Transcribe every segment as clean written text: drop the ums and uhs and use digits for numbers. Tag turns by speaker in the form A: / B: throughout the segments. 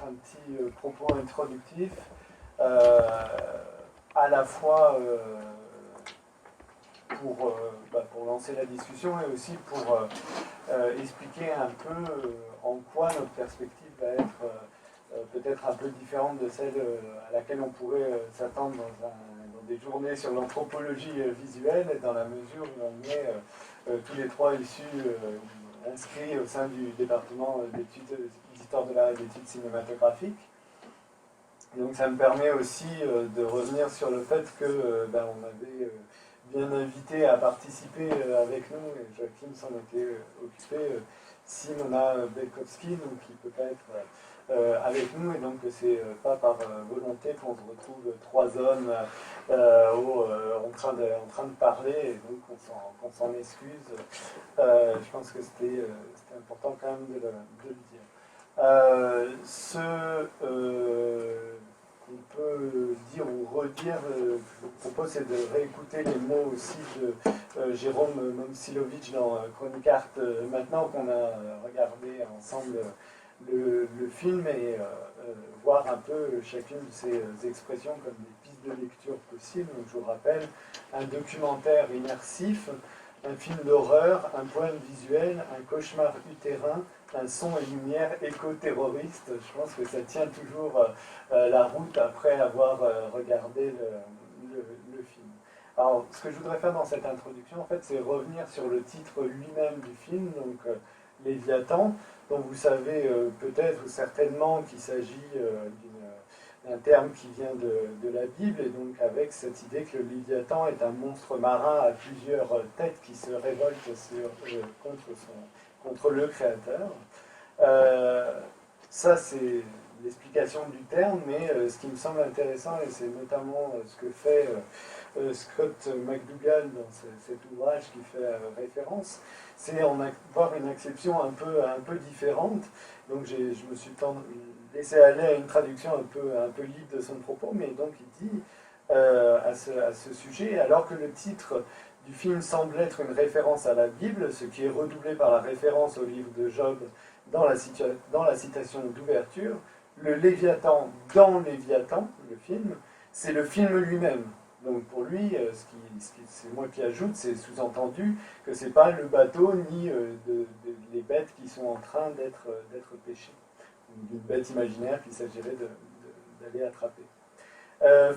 A: un petit propos introductif, à la fois pour lancer la discussion et aussi pour expliquer un peu en quoi notre perspective va être peut-être un peu différente de celle à laquelle on pourrait s'attendre dans des journées sur l'anthropologie visuelle, dans la mesure où on est tous les trois issus, inscrits au sein du département d'études d'histoire de l'art et d'études cinématographiques. Donc ça me permet aussi de revenir sur le fait que on avait bien invité à participer avec nous, et Joachim s'en était occupé, Simona Belkowski, donc qui ne peut pas être avec nous, et donc c'est pas par volonté qu'on se retrouve trois hommes en train de parler, et donc on s'en excuse. Je pense que c'était important quand même de le dire. Qu'on peut dire ou redire, je vous propose, c'est de réécouter les mots aussi de Jérôme Momcilovic dans Chronique Art, maintenant qu'on a regardé ensemble le film, et voir un peu chacune de ces expressions comme des pistes de lecture possibles. Donc, je vous rappelle, un documentaire immersif, un film d'horreur, un poème visuel, un cauchemar utérin, un son et lumière éco-terroriste. Je pense que ça tient toujours la route après avoir regardé le film. Alors, ce que je voudrais faire dans cette introduction, en fait, c'est revenir sur le titre lui-même du film, donc Léviathan, dont vous savez peut-être ou certainement qu'il s'agit d'un terme qui vient de la Bible, et donc avec cette idée que le Léviathan est un monstre marin à plusieurs têtes qui se révolte contre le Créateur. Ça, c'est l'explication du terme, mais ce qui me semble intéressant, et c'est notamment ce que fait Scott McDougall dans cet ouvrage qui fait référence, c'est en voir une acception un peu différente. Donc je me suis laissé aller à une traduction un peu libre de son propos, mais donc il dit à ce sujet, alors que le titre du film semble être une référence à la Bible, ce qui est redoublé par la référence au livre de Job dans la citation d'ouverture, le Léviathan dans Léviathan, le film, c'est le film lui-même. Donc pour lui, c'est moi qui ajoute, c'est sous-entendu que ce n'est pas le bateau ni les bêtes qui sont en train d'être pêchées, d'une bête imaginaire qu'il s'agirait d'aller attraper.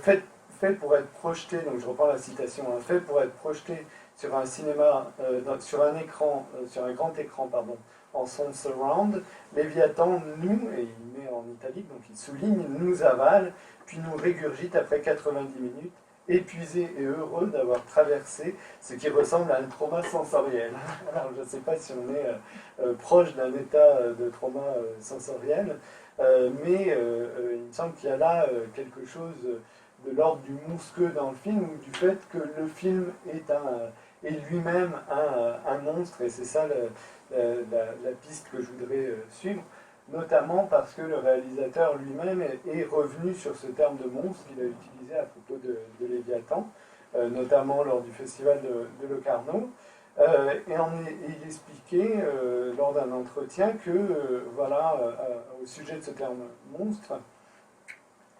A: Fait pour être projeté, donc je reprends la citation, hein, fait pour être projeté sur un cinéma, sur un grand écran, pardon, en son surround, Léviathan nous, et il met en italique, donc il souligne, nous avale, puis nous régurgite après 90 minutes, épuisé et heureux d'avoir traversé ce qui ressemble à un trauma sensoriel. Alors je ne sais pas si on est proche d'un état de trauma sensoriel, mais il me semble qu'il y a là quelque chose de l'ordre du mousqueux dans le film, ou du fait que le film est lui-même un monstre, et c'est ça la piste que je voudrais suivre, notamment parce que le réalisateur lui-même est revenu sur ce terme de monstre qu'il a utilisé à propos de Léviathan, notamment lors du festival de Locarno, et il expliquait lors d'un entretien que, au sujet de ce terme monstre,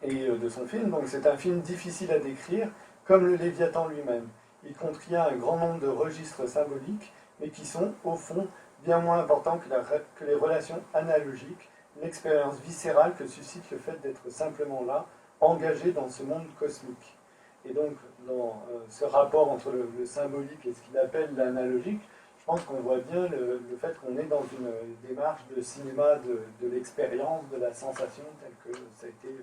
A: et de son film, donc c'est un film difficile à décrire, comme le Léviathan lui-même. Il contient un grand nombre de registres symboliques, mais qui sont, au fond, bien moins importants que les relations analogiques, l'expérience viscérale que suscite le fait d'être simplement là, engagé dans ce monde cosmique. Et donc, dans ce rapport entre le symbolique et ce qu'il appelle l'analogique, je pense qu'on voit bien le fait qu'on est dans une démarche de cinéma de l'expérience, de la sensation, telle que ça a été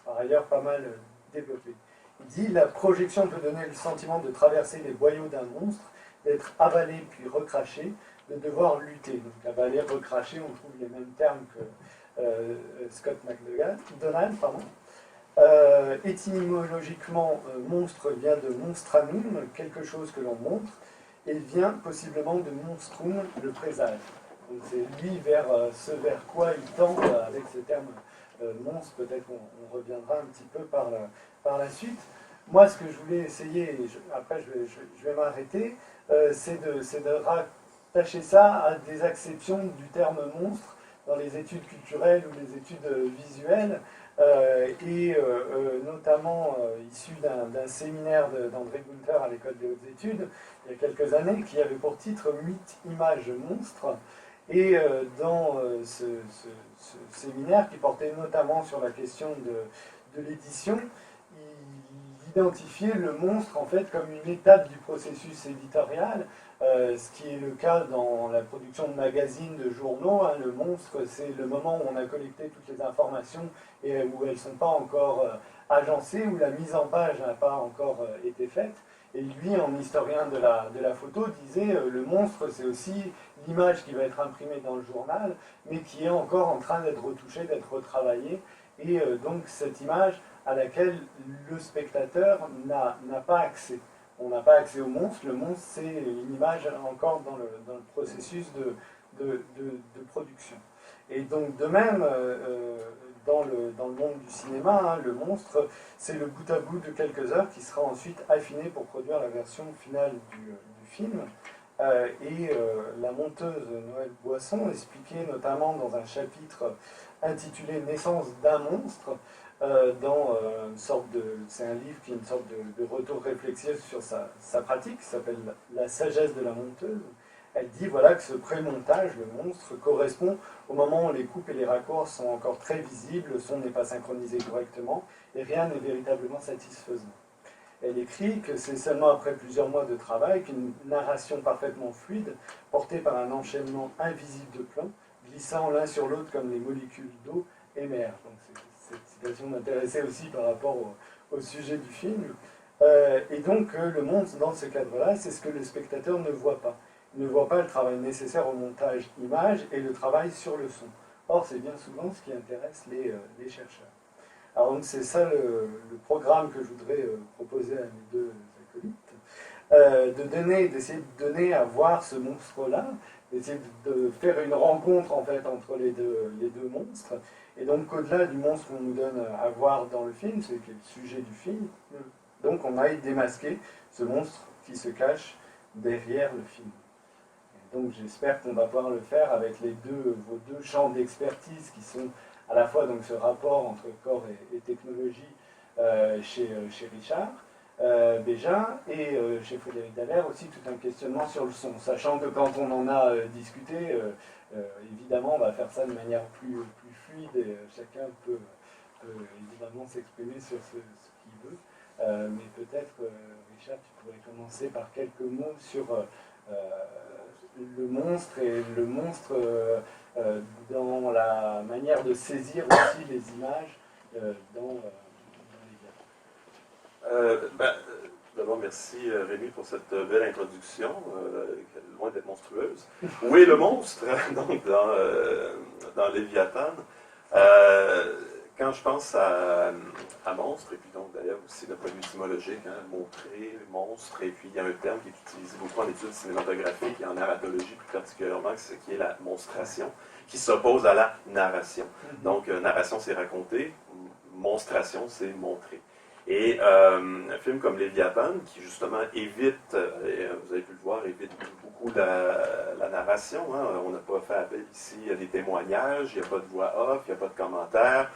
A: par ailleurs pas mal développé. Il dit, la projection peut donner le sentiment de traverser les boyaux d'un monstre, d'être avalé puis recraché, de devoir lutter. Donc avaler, recracher, on trouve les mêmes termes que Scott McDonald, pardon. Étymologiquement, monstre vient de monstranum, quelque chose que l'on montre, et vient possiblement de monstrum, le présage. Donc c'est lui vers quoi il tend avec ce terme monstre, peut-être qu'on reviendra un petit peu par la suite. Moi, ce que je voulais essayer, et après je vais m'arrêter, c'est de rattacher ça à des acceptions du terme monstre dans les études culturelles ou les études visuelles, notamment issu d'un séminaire d'André Gunther à l'École des hautes études, il y a quelques années, qui avait pour titre Mythe, image, monstre. Et dans ce séminaire, qui portait notamment sur la question de l'édition, il identifiait le monstre en fait comme une étape du processus éditorial, ce qui est le cas dans la production de magazines, de journaux. Hein. Le monstre, c'est le moment où on a collecté toutes les informations et où elles ne sont pas encore agencées, où la mise en page n'a pas encore été faite. Et lui, en historien de la photo, disait le monstre, c'est aussi l'image qui va être imprimée dans le journal, mais qui est encore en train d'être retouchée, d'être retravaillée. Et donc cette image à laquelle le spectateur n'a pas accès. On n'a pas accès au monstre. Le monstre, c'est une image encore dans le processus de production. Et donc, de même, dans le monde du cinéma, hein, le monstre, c'est le bout à bout de quelques heures qui sera ensuite affiné pour produire la version finale du film. La monteuse Noël Boisson expliquait notamment dans un chapitre intitulé Naissance d'un monstre, c'est un livre qui est une sorte de retour réflexif sur sa pratique, qui s'appelle La sagesse de la monteuse. Elle dit voilà que ce pré-montage, le monstre, correspond au moment où les coupes et les raccords sont encore très visibles, le son n'est pas synchronisé correctement et rien n'est véritablement satisfaisant. Elle écrit que c'est seulement après plusieurs mois de travail qu'une narration parfaitement fluide, portée par un enchaînement invisible de plans, glissant l'un sur l'autre comme les molécules d'eau, émerge. Donc cette citation m'intéressait aussi par rapport au sujet du film. Et donc le monstre, dans ce cadre-là, c'est ce que le spectateur ne voit pas. Il ne voit pas le travail nécessaire au montage image et le travail sur le son. Or, c'est bien souvent ce qui intéresse les chercheurs. Alors, donc, c'est ça le programme que je voudrais proposer à mes deux acolytes, d'essayer de donner à voir ce monstre-là, d'essayer de faire une rencontre en fait entre les deux monstres. Et donc, au-delà du monstre qu'on nous donne à voir dans le film, c'est le sujet du film, donc on aille démasquer ce monstre qui se cache derrière le film. Donc j'espère qu'on va pouvoir le faire avec vos deux champs d'expertise qui sont à la fois donc, ce rapport entre corps et technologie chez Richard Bégin et chez Frédéric Dallaire aussi tout un questionnement sur le son, sachant que quand on en a discuté, évidemment on va faire ça de manière plus fluide et chacun peut évidemment s'exprimer sur ce qu'il veut. Mais peut-être, Richard, tu pourrais commencer par quelques mots sur le monstre et le monstre dans la manière de saisir aussi les images dans les
B: diapos. D'abord, merci Rémi pour cette belle introduction, loin d'être monstrueuse. Où est le monstre donc, dans Léviathan? Quand je pense à monstre, et puis donc d'ailleurs aussi d'un point de vue étymologique, hein, montrer, monstre, et puis il y a un terme qui est utilisé beaucoup en études cinématographiques et en narratologie plus particulièrement, qui est la monstration, qui s'oppose à la narration. Donc narration c'est raconter, monstration c'est montrer. Et un film comme Léviathan, qui justement évite, vous avez pu le voir, évite beaucoup la narration. Hein. On n'a pas fait appel ici à des témoignages, il n'y a pas de voix off, il n'y a pas de commentaires.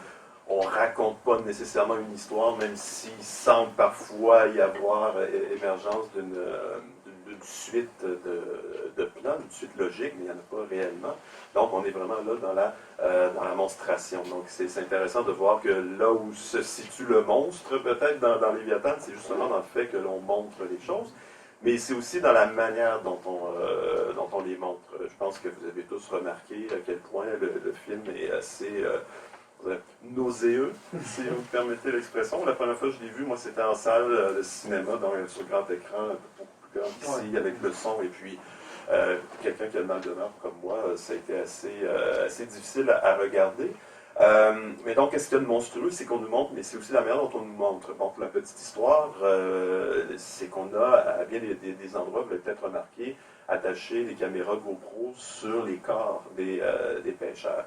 B: On ne raconte pas nécessairement une histoire, même s'il semble parfois y avoir émergence d'une suite de plans, d'une suite logique, mais il n'y en a pas réellement. Donc, on est vraiment là dans la monstration. Donc, c'est intéressant de voir que là où se situe le monstre, peut-être dans Léviathan, c'est justement dans le fait que l'on montre les choses, mais c'est aussi dans la manière dont on les montre. Je pense que vous avez tous remarqué à quel point le film est assez nauséeux, si vous me permettez l'expression. La première fois que je l'ai vu, moi, c'était en salle de cinéma, donc sur grand écran, beaucoup plus grand ici, avec le son, et puis quelqu'un qui a le mal de mer comme moi, ça a été assez difficile à regarder. Mais donc, qu'est-ce qu'il y a de monstrueux? C'est qu'on nous montre, mais c'est aussi la manière dont on nous montre. Bon, pour la petite histoire, c'est qu'on a, à bien des endroits, vous l'avez peut-être remarqué, attaché des caméras GoPro sur les corps des pêcheurs.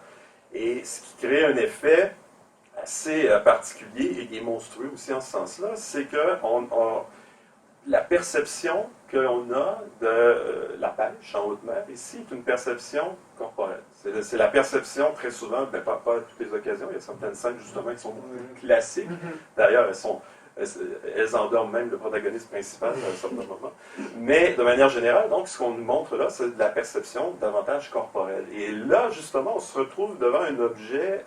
B: Et ce qui crée un effet assez particulier et qui est monstrueux aussi en ce sens-là, c'est que la perception qu'on a de la pêche en haute mer ici est une perception corporelle. C'est la perception, très souvent, pas à toutes les occasions, il y a certaines scènes justement qui sont classiques. D'ailleurs, elles endorment même le protagoniste principal à un certain moment. Mais de manière générale, donc, ce qu'on nous montre là, c'est de la perception davantage corporelle. Et là, justement, on se retrouve devant un objet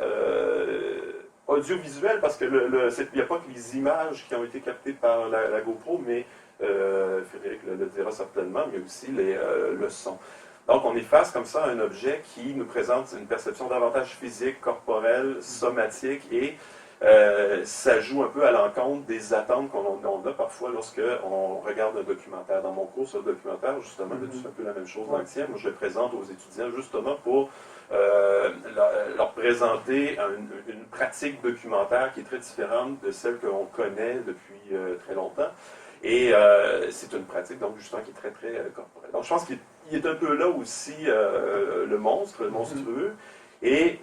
B: audiovisuel, parce que il n'y a pas que les images qui ont été captées par la GoPro, mais Frédéric le dira certainement, mais aussi le son. Donc, on est face comme ça à un objet qui nous présente une perception davantage physique, corporelle, somatique, et ça joue un peu à l'encontre des attentes qu'on a parfois lorsqu'on regarde un documentaire. Dans mon cours sur le documentaire, justement, c'est un peu la même chose dans le tien. Moi, je le présente aux étudiants justement pour leur présenter une pratique documentaire qui est très différente de celle qu'on connaît depuis très longtemps. Et c'est une pratique, donc, justement, qui est très, très corporelle. Donc, je pense qu'il est un peu là aussi le monstre, le monstrueux. Et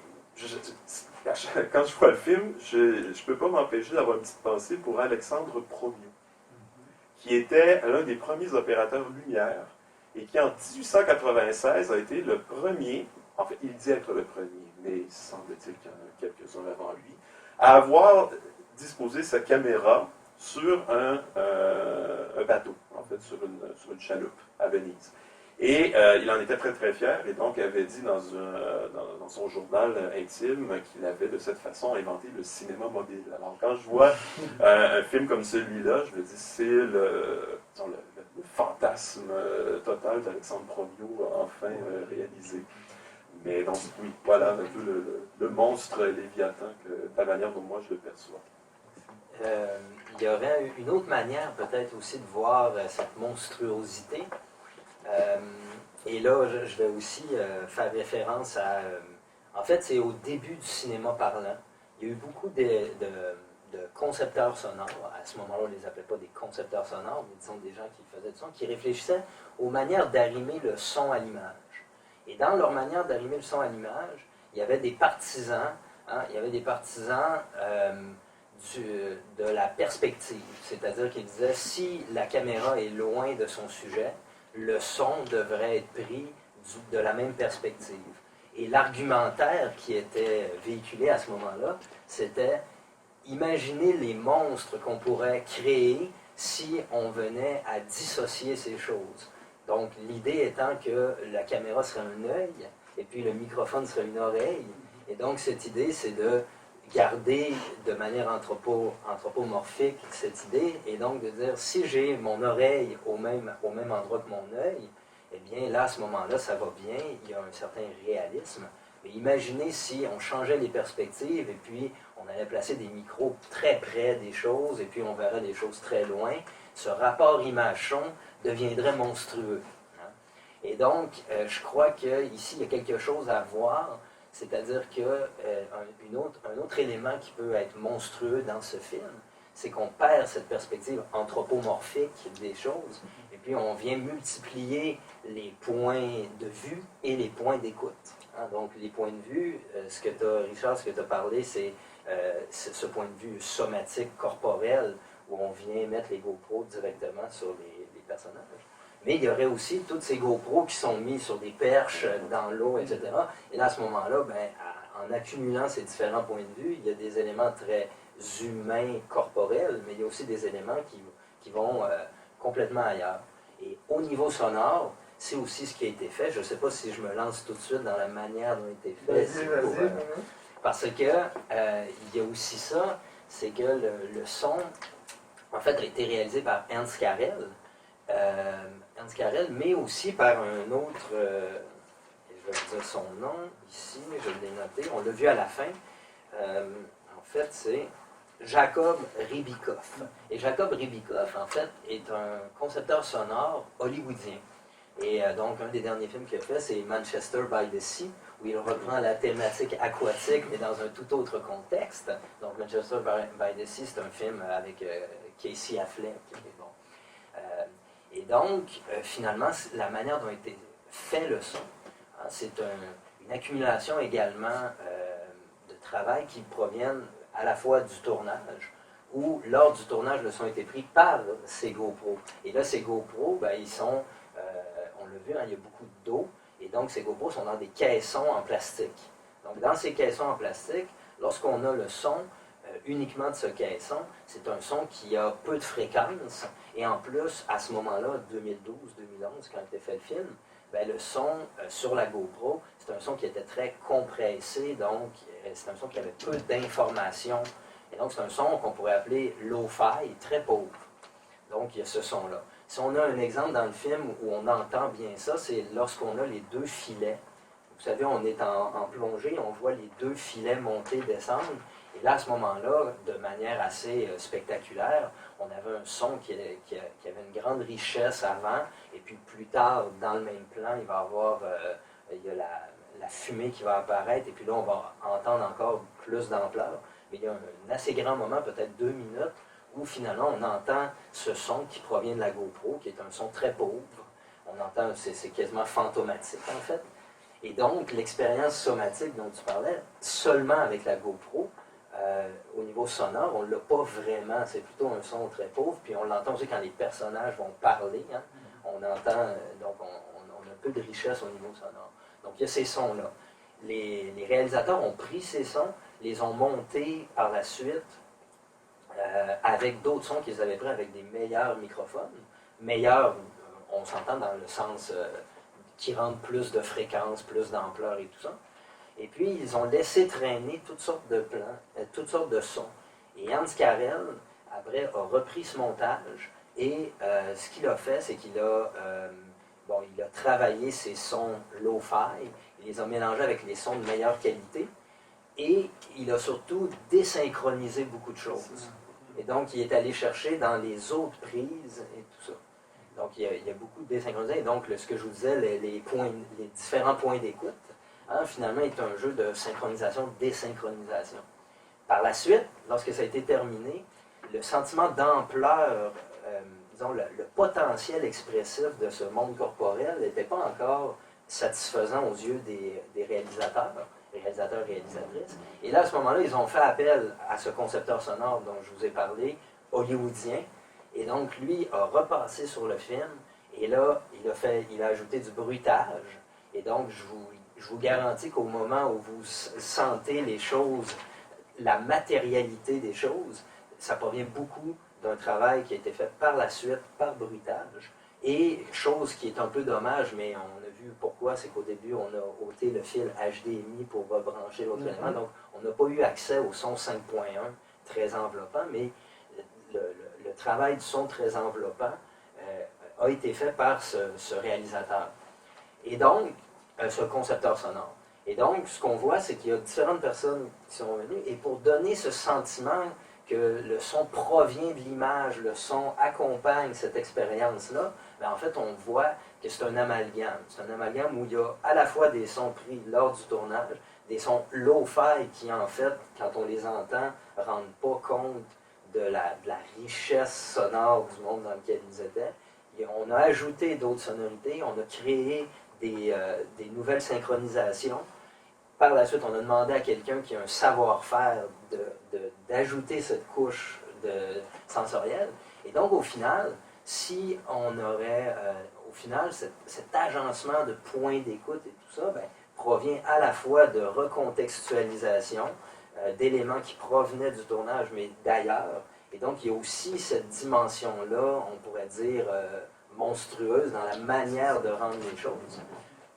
B: quand je vois le film, je ne peux pas m'empêcher d'avoir une petite pensée pour Alexandre Promiu, qui était l'un des premiers opérateurs lumière et qui, en 1896, a été le premier, en fait, il dit être le premier, mais il semble-t-il qu'il y en a quelques-uns avant lui, à avoir disposé sa caméra sur un bateau, en fait, sur une chaloupe à Venise. Et il en était très très fier, et donc avait dit dans son journal intime qu'il avait de cette façon inventé le cinéma mobile. Alors quand je vois un film comme celui-là, je me dis c'est le fantasme total d'Alexandre Promiu enfin réalisé. Mais donc oui, voilà un peu le monstre Léviathan, de la manière dont moi je le perçois.
C: Il y aurait une autre manière peut-être aussi de voir cette monstruosité. Et là, je vais aussi faire référence à... en fait, c'est au début du cinéma parlant. Il y a eu beaucoup de concepteurs sonores. À ce moment-là, on ne les appelait pas des concepteurs sonores, mais disons des gens qui faisaient du son, qui réfléchissaient aux manières d'arrimer le son à l'image. Et dans leur manière d'arrimer le son à l'image, il y avait des partisans, de la perspective. C'est-à-dire qu'ils disaient, si la caméra est loin de son sujet, le son devrait être pris de la même perspective. Et l'argumentaire qui était véhiculé à ce moment-là, c'était imaginer les monstres qu'on pourrait créer si on venait à dissocier ces choses. Donc l'idée étant que la caméra serait un œil, et puis le microphone serait une oreille. Et donc cette idée, c'est de garder de manière anthropomorphique cette idée, et donc de dire, si j'ai mon oreille au même endroit que mon œil, eh bien là, à ce moment-là, ça va bien, il y a un certain réalisme. Mais imaginez si on changeait les perspectives, et puis on allait placer des micros très près des choses, et puis on verrait des choses très loin, ce rapport image-son deviendrait monstrueux. Et donc, je crois qu'ici, il y a quelque chose à voir. C'est-à-dire qu'un autre élément qui peut être monstrueux dans ce film, c'est qu'on perd cette perspective anthropomorphique des choses, et puis on vient multiplier les points de vue et les points d'écoute. Donc les points de vue, Richard, ce que tu as parlé, c'est ce point de vue somatique, corporel, où on vient mettre les GoPros directement sur les personnages. Mais il y aurait aussi toutes ces GoPros qui sont mis sur des perches dans l'eau, etc. Et là, à ce moment-là, en accumulant ces différents points de vue, il y a des éléments très humains, corporels, mais il y a aussi des éléments qui vont complètement ailleurs. Et au niveau sonore, c'est aussi ce qui a été fait. Je ne sais pas si je me lance tout de suite dans la manière dont il a été fait. Parce que il y a aussi ça, c'est que le son, en fait, a été réalisé par Ernst Karel. Mais aussi par un autre, je vais vous dire son nom ici, je l'ai noté, on l'a vu à la fin. En fait, c'est Jacob Ribikoff. Et Jacob Ribikoff, en fait, est un concepteur sonore hollywoodien. Et donc, un des derniers films qu'il a fait, c'est Manchester by the Sea, où il reprend la thématique aquatique, mais dans un tout autre contexte. Donc, Manchester by the Sea, c'est un film avec Casey Affleck, qui est bon. Et donc, finalement, la manière dont a été fait le son, c'est une accumulation également de travail qui proviennent à la fois du tournage, où lors du tournage, le son a été pris par ces GoPros. Et là, ces GoPros, ils sont, on l'a vu, il y a beaucoup d'eau, Et donc, ces GoPros sont dans des caissons en plastique. Donc, dans ces caissons en plastique, lorsqu'on a le son uniquement de ce caisson, c'est un son qui a peu de fréquence. Et en plus, à ce moment-là, 2012-2011, quand était fait le film, ben, le son sur la GoPro, c'est un son qui était très compressé, donc c'est un son qui avait peu d'informations. Et donc, c'est un son qu'on pourrait appeler low-fi, très pauvre. Donc, il y a ce son-là. Si on a un exemple dans le film où on entend bien ça, c'est lorsqu'on a les deux filets. Vous savez, on est en plongée, on voit les deux filets monter, descendre. Et là, à ce moment-là, de manière assez spectaculaire, on avait un son qui avait une grande richesse avant, et puis plus tard, dans le même plan, il va y avoir il y a la fumée qui va apparaître, et puis là, on va entendre encore plus d'ampleur. Mais il y a un assez grand moment, peut-être 2 minutes, où finalement, on entend ce son qui provient de la GoPro, qui est un son très pauvre. On entend, c'est quasiment fantomatique, en fait. Et donc, l'expérience somatique dont tu parlais, seulement avec la GoPro, au niveau sonore, on ne l'a pas vraiment. C'est plutôt un son très pauvre. Puis on l'entend aussi quand les personnages vont parler. Hein, on entend, donc on a un peu de richesse au niveau sonore. Donc il y a ces sons-là. Les réalisateurs ont pris ces sons, les ont montés par la suite avec d'autres sons qu'ils avaient pris avec des meilleurs microphones. Meilleurs, on s'entend dans le sens qui rendent plus de fréquence, plus d'ampleur et tout ça. Et puis, ils ont laissé traîner toutes sortes de plans, toutes sortes de sons. Et Hans Carell, après, a repris ce montage. Et ce qu'il a fait, c'est qu'il a, il a travaillé ces sons low-fi. Il les a mélangés avec les sons de meilleure qualité. Et il a surtout désynchronisé beaucoup de choses. Et donc, il est allé chercher dans les autres prises et tout ça. Donc, il y a beaucoup de désynchronisation. Et donc, ce que je vous disais, les différents points d'écoute, hein, finalement, est un jeu de synchronisation-désynchronisation. Par la suite, lorsque ça a été terminé, le sentiment d'ampleur, disons, le potentiel expressif de ce monde corporel n'était pas encore satisfaisant aux yeux des réalisateurs, réalisatrices. Et là, à ce moment-là, ils ont fait appel à ce concepteur sonore dont je vous ai parlé, hollywoodien. Et donc, lui a repassé sur le film, et là, il a ajouté du bruitage. Et donc, je vous garantis qu'au moment où vous sentez les choses, la matérialité des choses, ça provient beaucoup d'un travail qui a été fait par la suite, par bruitage. Et chose qui est un peu dommage, mais on a vu pourquoi, c'est qu'au début, on a ôté le fil HDMI pour rebrancher l'autre élément. Donc, on n'a pas eu accès au son 5.1 très enveloppant, mais le travail du son très enveloppant a été fait par ce réalisateur. Et donc, ce concepteur sonore. Et donc, ce qu'on voit, c'est qu'il y a différentes personnes qui sont venues, et pour donner ce sentiment que le son provient de l'image, le son accompagne cette expérience-là, bien, en fait, on voit que c'est un amalgame. C'est un amalgame où il y a à la fois des sons pris lors du tournage, des sons low-fi qui, en fait, quand on les entend, ne rendent pas compte de la richesse sonore du monde dans lequel ils étaient. Et on a ajouté d'autres sonorités, on a créé des nouvelles synchronisations. Par la suite, on a demandé à quelqu'un qui a un savoir-faire d'ajouter cette couche sensorielle. Et donc, au final, si on aurait, cet agencement de points d'écoute et tout ça, bien, provient à la fois de recontextualisation, d'éléments qui provenaient du tournage, mais d'ailleurs. Et donc, il y a aussi cette dimension-là, on pourrait dire, monstrueuse dans la manière de rendre les choses.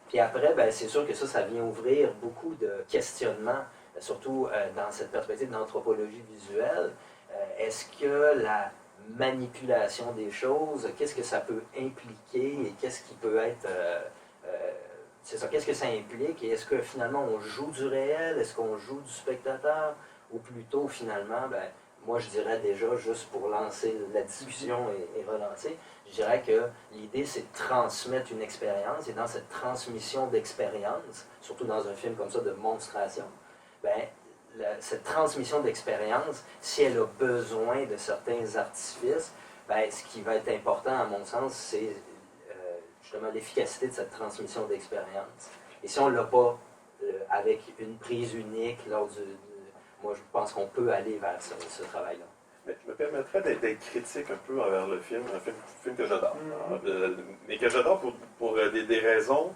C: Puis après, ben, c'est sûr que ça vient ouvrir beaucoup de questionnements, surtout dans cette perspective d'anthropologie visuelle. Est-ce que la manipulation des choses, qu'est-ce que ça peut impliquer et qu'est-ce qui peut être... c'est ça, qu'est-ce que ça implique et est-ce que finalement on joue du réel, est-ce qu'on joue du spectateur ou plutôt finalement, ben, moi je dirais déjà, juste pour lancer la discussion et relancer, je dirais que l'idée c'est de transmettre une expérience et dans cette transmission d'expérience, surtout dans un film comme ça de monstration, ben, cette transmission d'expérience, si elle a besoin de certains artifices, ben, ce qui va être important à mon sens, c'est justement l'efficacité de cette transmission d'expérience. Et si on ne l'a pas avec une prise unique, moi je pense qu'on peut aller vers ce travail-là.
B: Mais je me permettrais d'être critique un peu envers le film, un film que j'adore. Mais que j'adore pour des raisons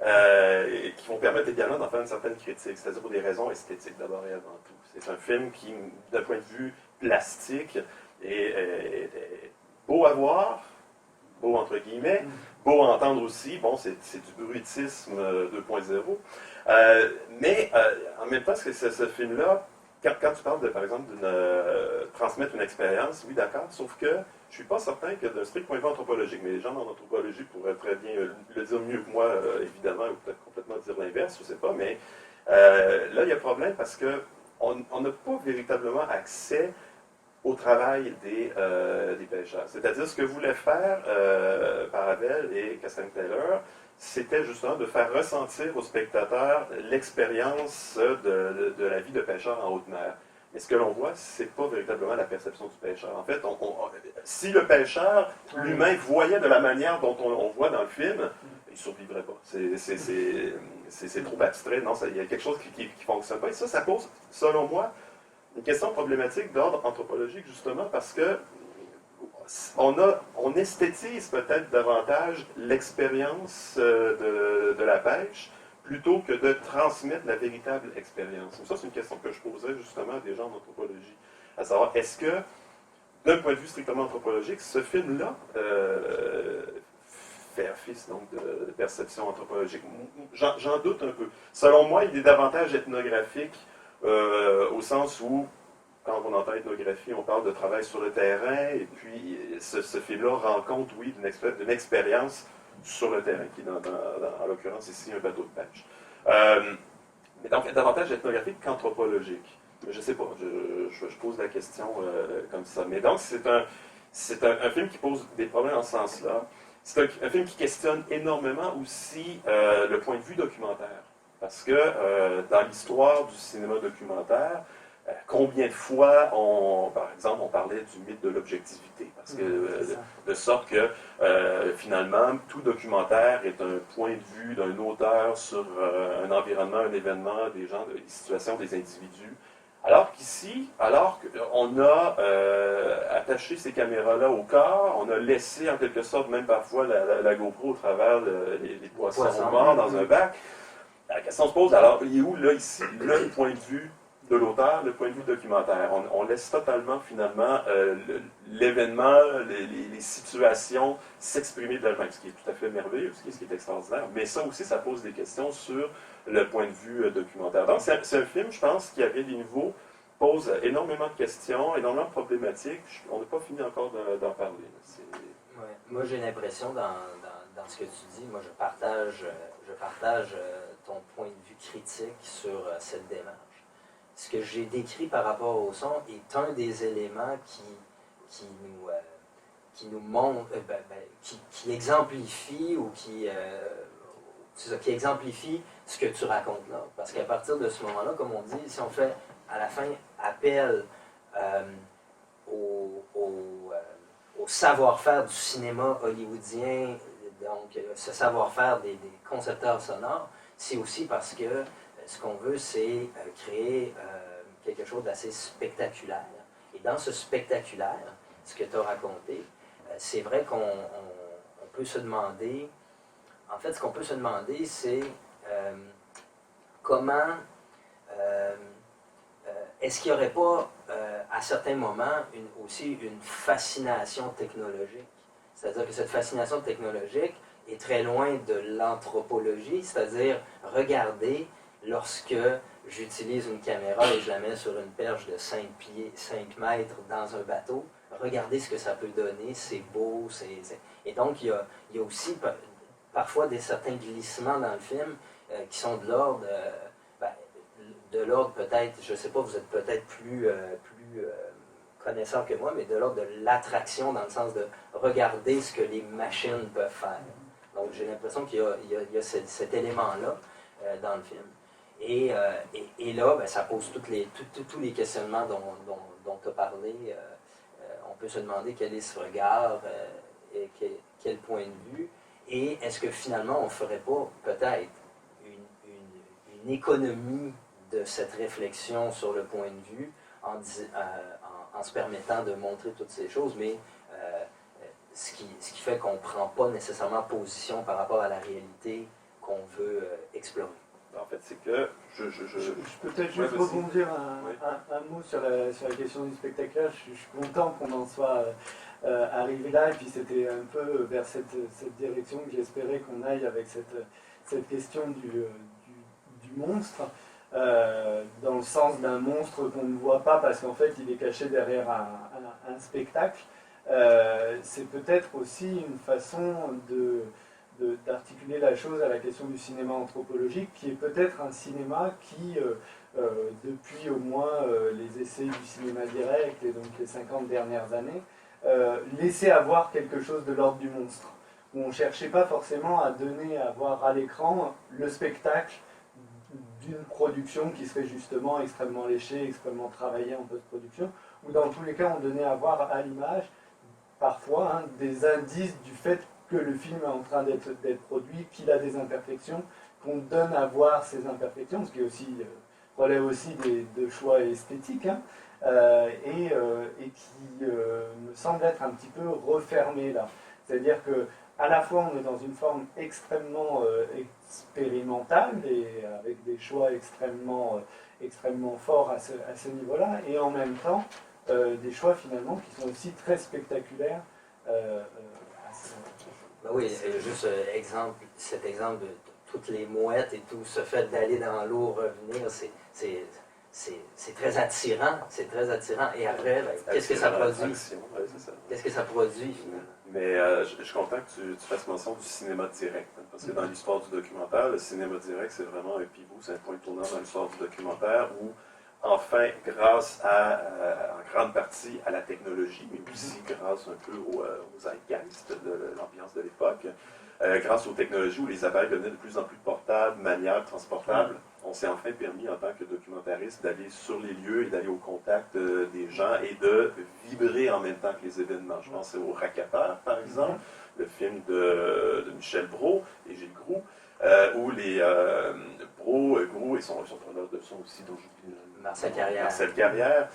B: et qui vont permettre également d'en faire une certaine critique, c'est-à-dire pour des raisons esthétiques d'abord et avant tout. C'est un film qui, d'un point de vue plastique, est beau à voir, beau entre guillemets, beau à entendre aussi, bon, c'est du bruitisme 2.0, mais en même temps, ce film-là, quand tu parles, par exemple, de transmettre une expérience, oui, d'accord, sauf que je ne suis pas certain que d'un strict point de vue anthropologique, mais les gens en anthropologie pourraient très bien le dire mieux que moi, évidemment, ou peut-être complètement dire l'inverse, je ne sais pas, mais là, il y a un problème parce qu'on n'a pas véritablement accès au travail des pêcheurs. C'est-à-dire, ce que voulaient faire Paravel et Castagne-Taylor, c'était justement de faire ressentir aux spectateurs l'expérience de la vie de pêcheur en haute mer. Mais ce que l'on voit, c'est pas véritablement la perception du pêcheur. En fait, si le pêcheur lui-même voyait de la manière dont on voit dans le film, il ne survivrait pas. C'est trop abstrait. Non, il y a quelque chose qui ne fonctionne pas. Et ça pose, selon moi, une question problématique d'ordre anthropologique, justement, parce que on esthétise peut-être davantage l'expérience de la pêche plutôt que de transmettre la véritable expérience. Ça, c'est une question que je posais justement à des gens d'anthropologie. À savoir, est-ce que, d'un point de vue strictement anthropologique, ce film-là fait office donc, de perception anthropologique? J'en doute un peu. Selon moi, il est davantage ethnographique au sens où, quand on entend ethnographie, on parle de travail sur le terrain, et puis ce film-là rend compte, oui, d'une expérience sur le terrain, qui est en l'occurrence ici un bateau de pêche. Mais donc, davantage ethnographique qu'anthropologique. Je ne sais pas, je pose la question comme ça. Mais donc, c'est un film qui pose des problèmes en ce sens-là. C'est un film qui questionne énormément aussi le point de vue documentaire. Parce que dans l'histoire du cinéma documentaire, combien de fois, par exemple, on parlait du mythe de l'objectivité, parce que de sorte que finalement, tout documentaire est un point de vue d'un auteur sur un environnement, un événement, des gens, des situations, des individus. Alors qu'ici, alors qu'on a attaché ces caméras-là au corps, on a laissé en quelque sorte, même parfois, la GoPro au travers les poissons morts dans un bac, la question se pose, alors, il est où, là, ici, le point de vue de l'auteur, le point de vue documentaire? On laisse totalement, finalement, l'événement, les situations s'exprimer de l'elle-même, ce qui est tout à fait merveilleux, ce qui est extraordinaire. Mais ça aussi, ça pose des questions sur le point de vue documentaire. Donc, c'est un film, je pense, qui avait des niveaux, pose énormément de questions, énormément de problématiques. On n'a pas fini encore d'en parler.
C: Ouais. Moi, j'ai l'impression, dans ce que tu dis, moi, je partage ton point de vue critique sur cette démarche. Ce que j'ai décrit par rapport au son est un des éléments qui nous montre, qui exemplifie ou qui exemplifie ce que tu racontes là. Parce qu'à partir de ce moment-là, comme on dit, si on fait à la fin appel au savoir-faire du cinéma hollywoodien, donc ce savoir-faire des concepteurs sonores, c'est aussi parce que ce qu'on veut, c'est créer quelque chose d'assez spectaculaire. Et dans ce spectaculaire, ce que tu as raconté, c'est vrai qu'on peut se demander, en fait, ce qu'on peut se demander, c'est comment, est-ce qu'il n'y aurait pas, à certains moments, aussi une fascination technologique? C'est-à-dire que cette fascination technologique est très loin de l'anthropologie, c'est-à-dire regarder lorsque j'utilise une caméra et je la mets sur une perche de 5 mètres dans un bateau, regardez ce que ça peut donner, c'est beau, Et donc, il y a aussi parfois certains glissements dans le film qui sont de l'ordre, peut-être, je ne sais pas, vous êtes peut-être plus connaisseur que moi, mais de l'ordre de l'attraction, dans le sens de regarder ce que les machines peuvent faire. Donc, j'ai l'impression qu'il y a cet élément-là dans le film. Et là, ça pose tous les questionnements dont tu as parlé. On peut se demander quel est ce regard, et quel point de vue, et est-ce que finalement on ne ferait pas peut-être une économie de cette réflexion sur le point de vue en se permettant de montrer toutes ces choses, mais ce qui fait qu'on ne prend pas nécessairement position par rapport à la réalité qu'on veut explorer.
B: En fait, c'est que
A: Je peux peut-être juste
B: vas-y.
A: rebondir
B: Oui.
A: un mot sur la question du spectaculaire. Je suis content qu'on en soit arrivé là, et puis c'était un peu vers cette direction que j'espérais qu'on aille avec cette question du monstre, dans le sens d'un monstre qu'on ne voit pas parce qu'en fait il est caché derrière un spectacle. C'est peut-être aussi une façon d'articuler la chose à la question du cinéma anthropologique, qui est peut-être un cinéma qui, depuis au moins les essais du cinéma direct et donc les 50 dernières années, laissait avoir quelque chose de l'ordre du monstre, où on ne cherchait pas forcément à donner à voir à l'écran le spectacle d'une production qui serait justement extrêmement léchée, extrêmement travaillée en post-production, ou dans tous les cas on donnait à voir à l'image parfois des indices du fait que le film est en train d'être produit, qu'il a des imperfections, qu'on donne à voir ces imperfections, ce qui est aussi, relève aussi de choix esthétiques, et qui me semble être un petit peu refermé là. C'est-à-dire que à la fois on est dans une forme extrêmement expérimentale et avec des choix extrêmement forts à ce niveau-là, et en même temps des choix finalement qui sont aussi très spectaculaires.
C: Ben oui, juste cet exemple de toutes les mouettes et tout, ce fait d'aller dans l'eau, revenir, c'est très attirant, Et après, ben, qu'est-ce que ça produit?
B: Ouais, c'est ça.
C: Qu'est-ce que ça produit, finalement?
B: Mais je suis content que tu fasses mention du cinéma direct, hein, parce que dans l'histoire du documentaire, le cinéma direct, c'est vraiment un pivot, c'est un point tournant dans l'histoire du documentaire où, enfin, grâce en grande partie à la technologie, mais aussi grâce un peu au zeitgeist de l'ambiance de l'époque, grâce aux technologies où les appareils devenaient de plus en plus portables, maniables, transportables, on s'est enfin permis en tant que documentariste d'aller sur les lieux et d'aller au contact des gens et de vibrer en même temps que les événements. Je pense au Racketeur, par exemple, le film de Michel Brault et Gilles Groux, où les Groux et son preneur de son aussi, dont j'oublie le
C: Marcel Carrière.
B: Marcel Carrière,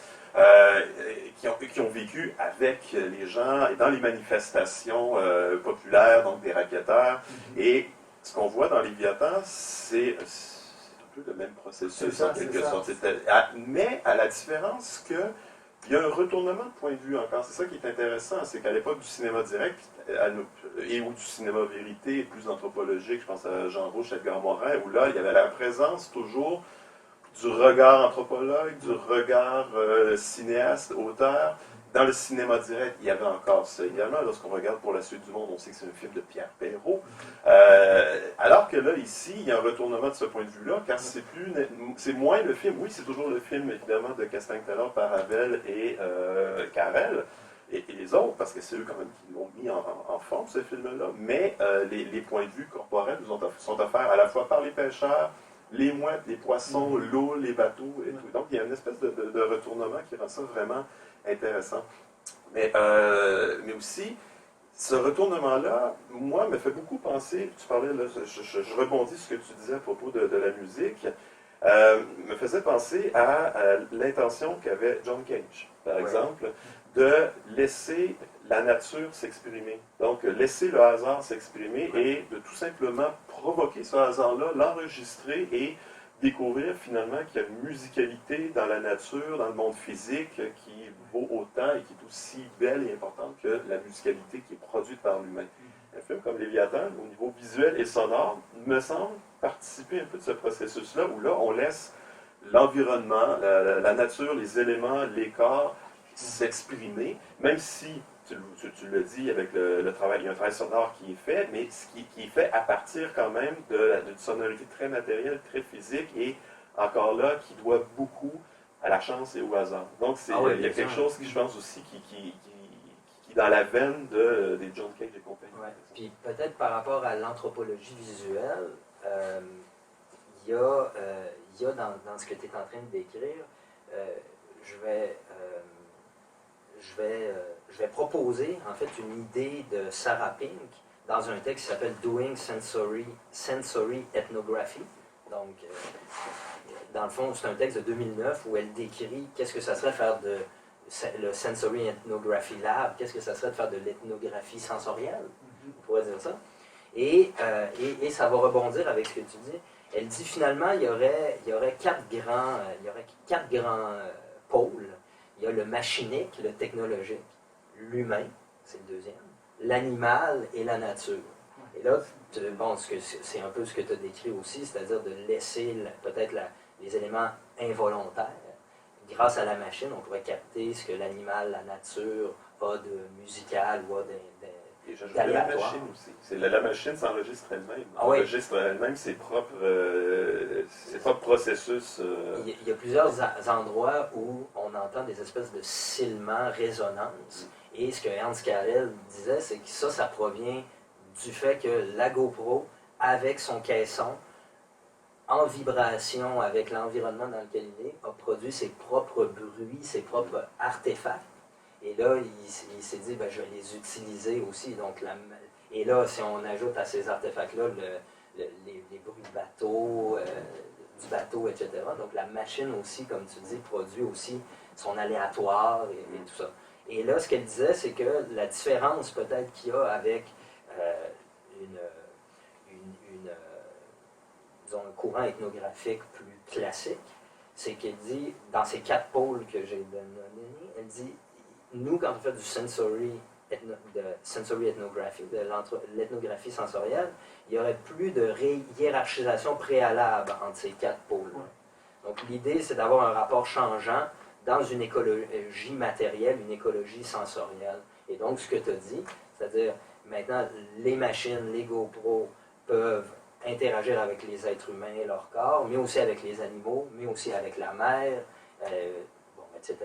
B: qui ont vécu avec les gens et dans les manifestations populaires, donc des racketteurs. Et ce qu'on voit dans Léviathan, c'est un peu le même processus en quelque sorte. Mais à la différence que il y a un retournement de point de vue encore. C'est ça qui est intéressant, c'est qu'à l'époque du cinéma direct et ou du cinéma vérité, plus anthropologique, je pense à Jean Rouch, Edgar Morin, où là, il y avait la présence toujours du regard anthropologue, du regard cinéaste, auteur. Dans le cinéma direct, il y avait encore ça. Également, lorsqu'on regarde Pour la suite du monde, on sait que c'est un film de Pierre Perrault. Alors que là, ici, il y a un retournement de ce point de vue-là, car c'est moins le film. Oui, c'est toujours le film, évidemment, de Castaing-Taylor, Paravel et Carrel, et les autres, parce que c'est eux quand même qui l'ont mis en forme, ce film-là. Mais les points de vue corporels sont offerts à la fois par les pêcheurs, les mouettes, les poissons, l'eau, les bateaux et tout. Donc, il y a une espèce de retournement qui rend ça vraiment intéressant. Mais aussi, ce retournement-là, moi, me fait beaucoup penser, tu parlais, là, je rebondis sur ce que tu disais à propos de la musique, me faisait penser à l'intention qu'avait John Cage, par exemple, de laisser la nature s'exprimer. Donc, laisser le hasard s'exprimer et de tout simplement provoquer ce hasard-là, l'enregistrer et découvrir finalement qu'il y a une musicalité dans la nature, dans le monde physique, qui vaut autant et qui est aussi belle et importante que la musicalité qui est produite par l'humain. Un film comme Léviathan, au niveau visuel et sonore, me semble participer un peu de ce processus-là, où là, on laisse l'environnement, la nature, les éléments, les corps s'exprimer, même si, tu le dis, avec le travail, il y a un travail sonore qui est fait, mais qui est fait à partir quand même d'une sonorité très matérielle, très physique, et encore là, qui doit beaucoup à la chance et au hasard. Donc, il y a quelque chose qui, je pense aussi, qui dans la veine des John Cage et compagnie.
C: Ouais. Puis peut-être par rapport à l'anthropologie visuelle, il y a dans ce que tu es en train de décrire, je vais proposer en fait une idée de Sarah Pink dans un texte qui s'appelle Doing Sensory Ethnography. Donc, dans le fond, c'est un texte de 2009 où elle décrit qu'est-ce que ça serait faire le Sensory Ethnography Lab, qu'est-ce que ça serait de faire de l'ethnographie sensorielle, on pourrait dire ça. Et ça va rebondir avec ce que tu dis. Elle dit finalement, il y aurait quatre grands pôles. Il y a le machinique, le technologique, l'humain, c'est le deuxième, l'animal et la nature. Et là, bon, c'est un peu ce que tu as décrit aussi, c'est-à-dire de laisser peut-être les éléments involontaires. Grâce à la machine, on pourrait capter ce que l'animal, la nature a de musical ou a
B: et j'ajouterais la machine aussi. La machine s'enregistre elle-même.
C: Ah oui.
B: Enregistre elle-même ses propres processus.
C: Il y a plusieurs endroits où on entend des espèces de sifflements, résonances. Et ce que Hans Carel disait, c'est que ça provient du fait que la GoPro, avec son caisson, en vibration avec l'environnement dans lequel il est, a produit ses propres bruits, ses propres artefacts. Et là, il s'est dit, ben, je vais les utiliser aussi. Donc, et là, si on ajoute à ces artefacts-là les bruits de bateau, du bateau, etc. Donc, la machine aussi, comme tu dis, produit aussi son aléatoire et tout ça. Et là, ce qu'elle disait, c'est que la différence peut-être qu'il y a avec disons, un courant ethnographique plus classique, c'est qu'elle dit, dans ces quatre pôles que j'ai donnés, elle dit, nous, quand on fait du sensory ethnography, de l'ethnographie sensorielle, il n'y aurait plus de hiérarchisation préalable entre ces quatre pôles. Donc l'idée, c'est d'avoir un rapport changeant dans une écologie matérielle, une écologie sensorielle. Et donc, ce que tu as dit, c'est-à-dire, maintenant, les machines, les GoPro peuvent interagir avec les êtres humains et leur corps, mais aussi avec les animaux, mais aussi avec la mer, etc.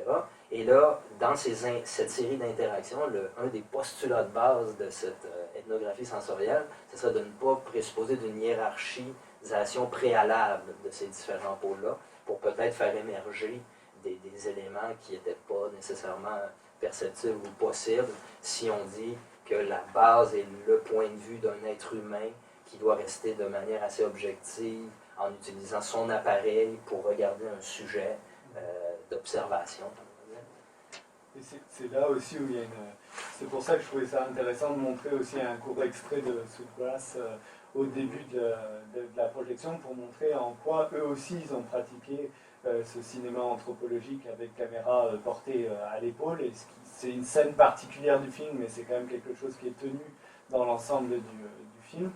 C: Et là, dans cette série d'interactions, un des postulats de base de cette ethnographie sensorielle, ce serait de ne pas présupposer d'une hiérarchisation préalable de ces différents pôles-là, pour peut-être faire émerger des éléments qui n'étaient pas nécessairement perceptibles ou possibles si on dit que la base est le point de vue d'un être humain qui doit rester de manière assez objective en utilisant son appareil pour regarder un sujet d'observation.
A: Et c'est là aussi où il y a c'est pour ça que je trouvais ça intéressant de montrer aussi un court extrait de Sweetgrass au début de la projection pour montrer en quoi eux aussi ils ont pratiqué ce cinéma anthropologique avec caméra portée à l'épaule. Et c'est une scène particulière du film, mais c'est quand même quelque chose qui est tenu dans l'ensemble du film.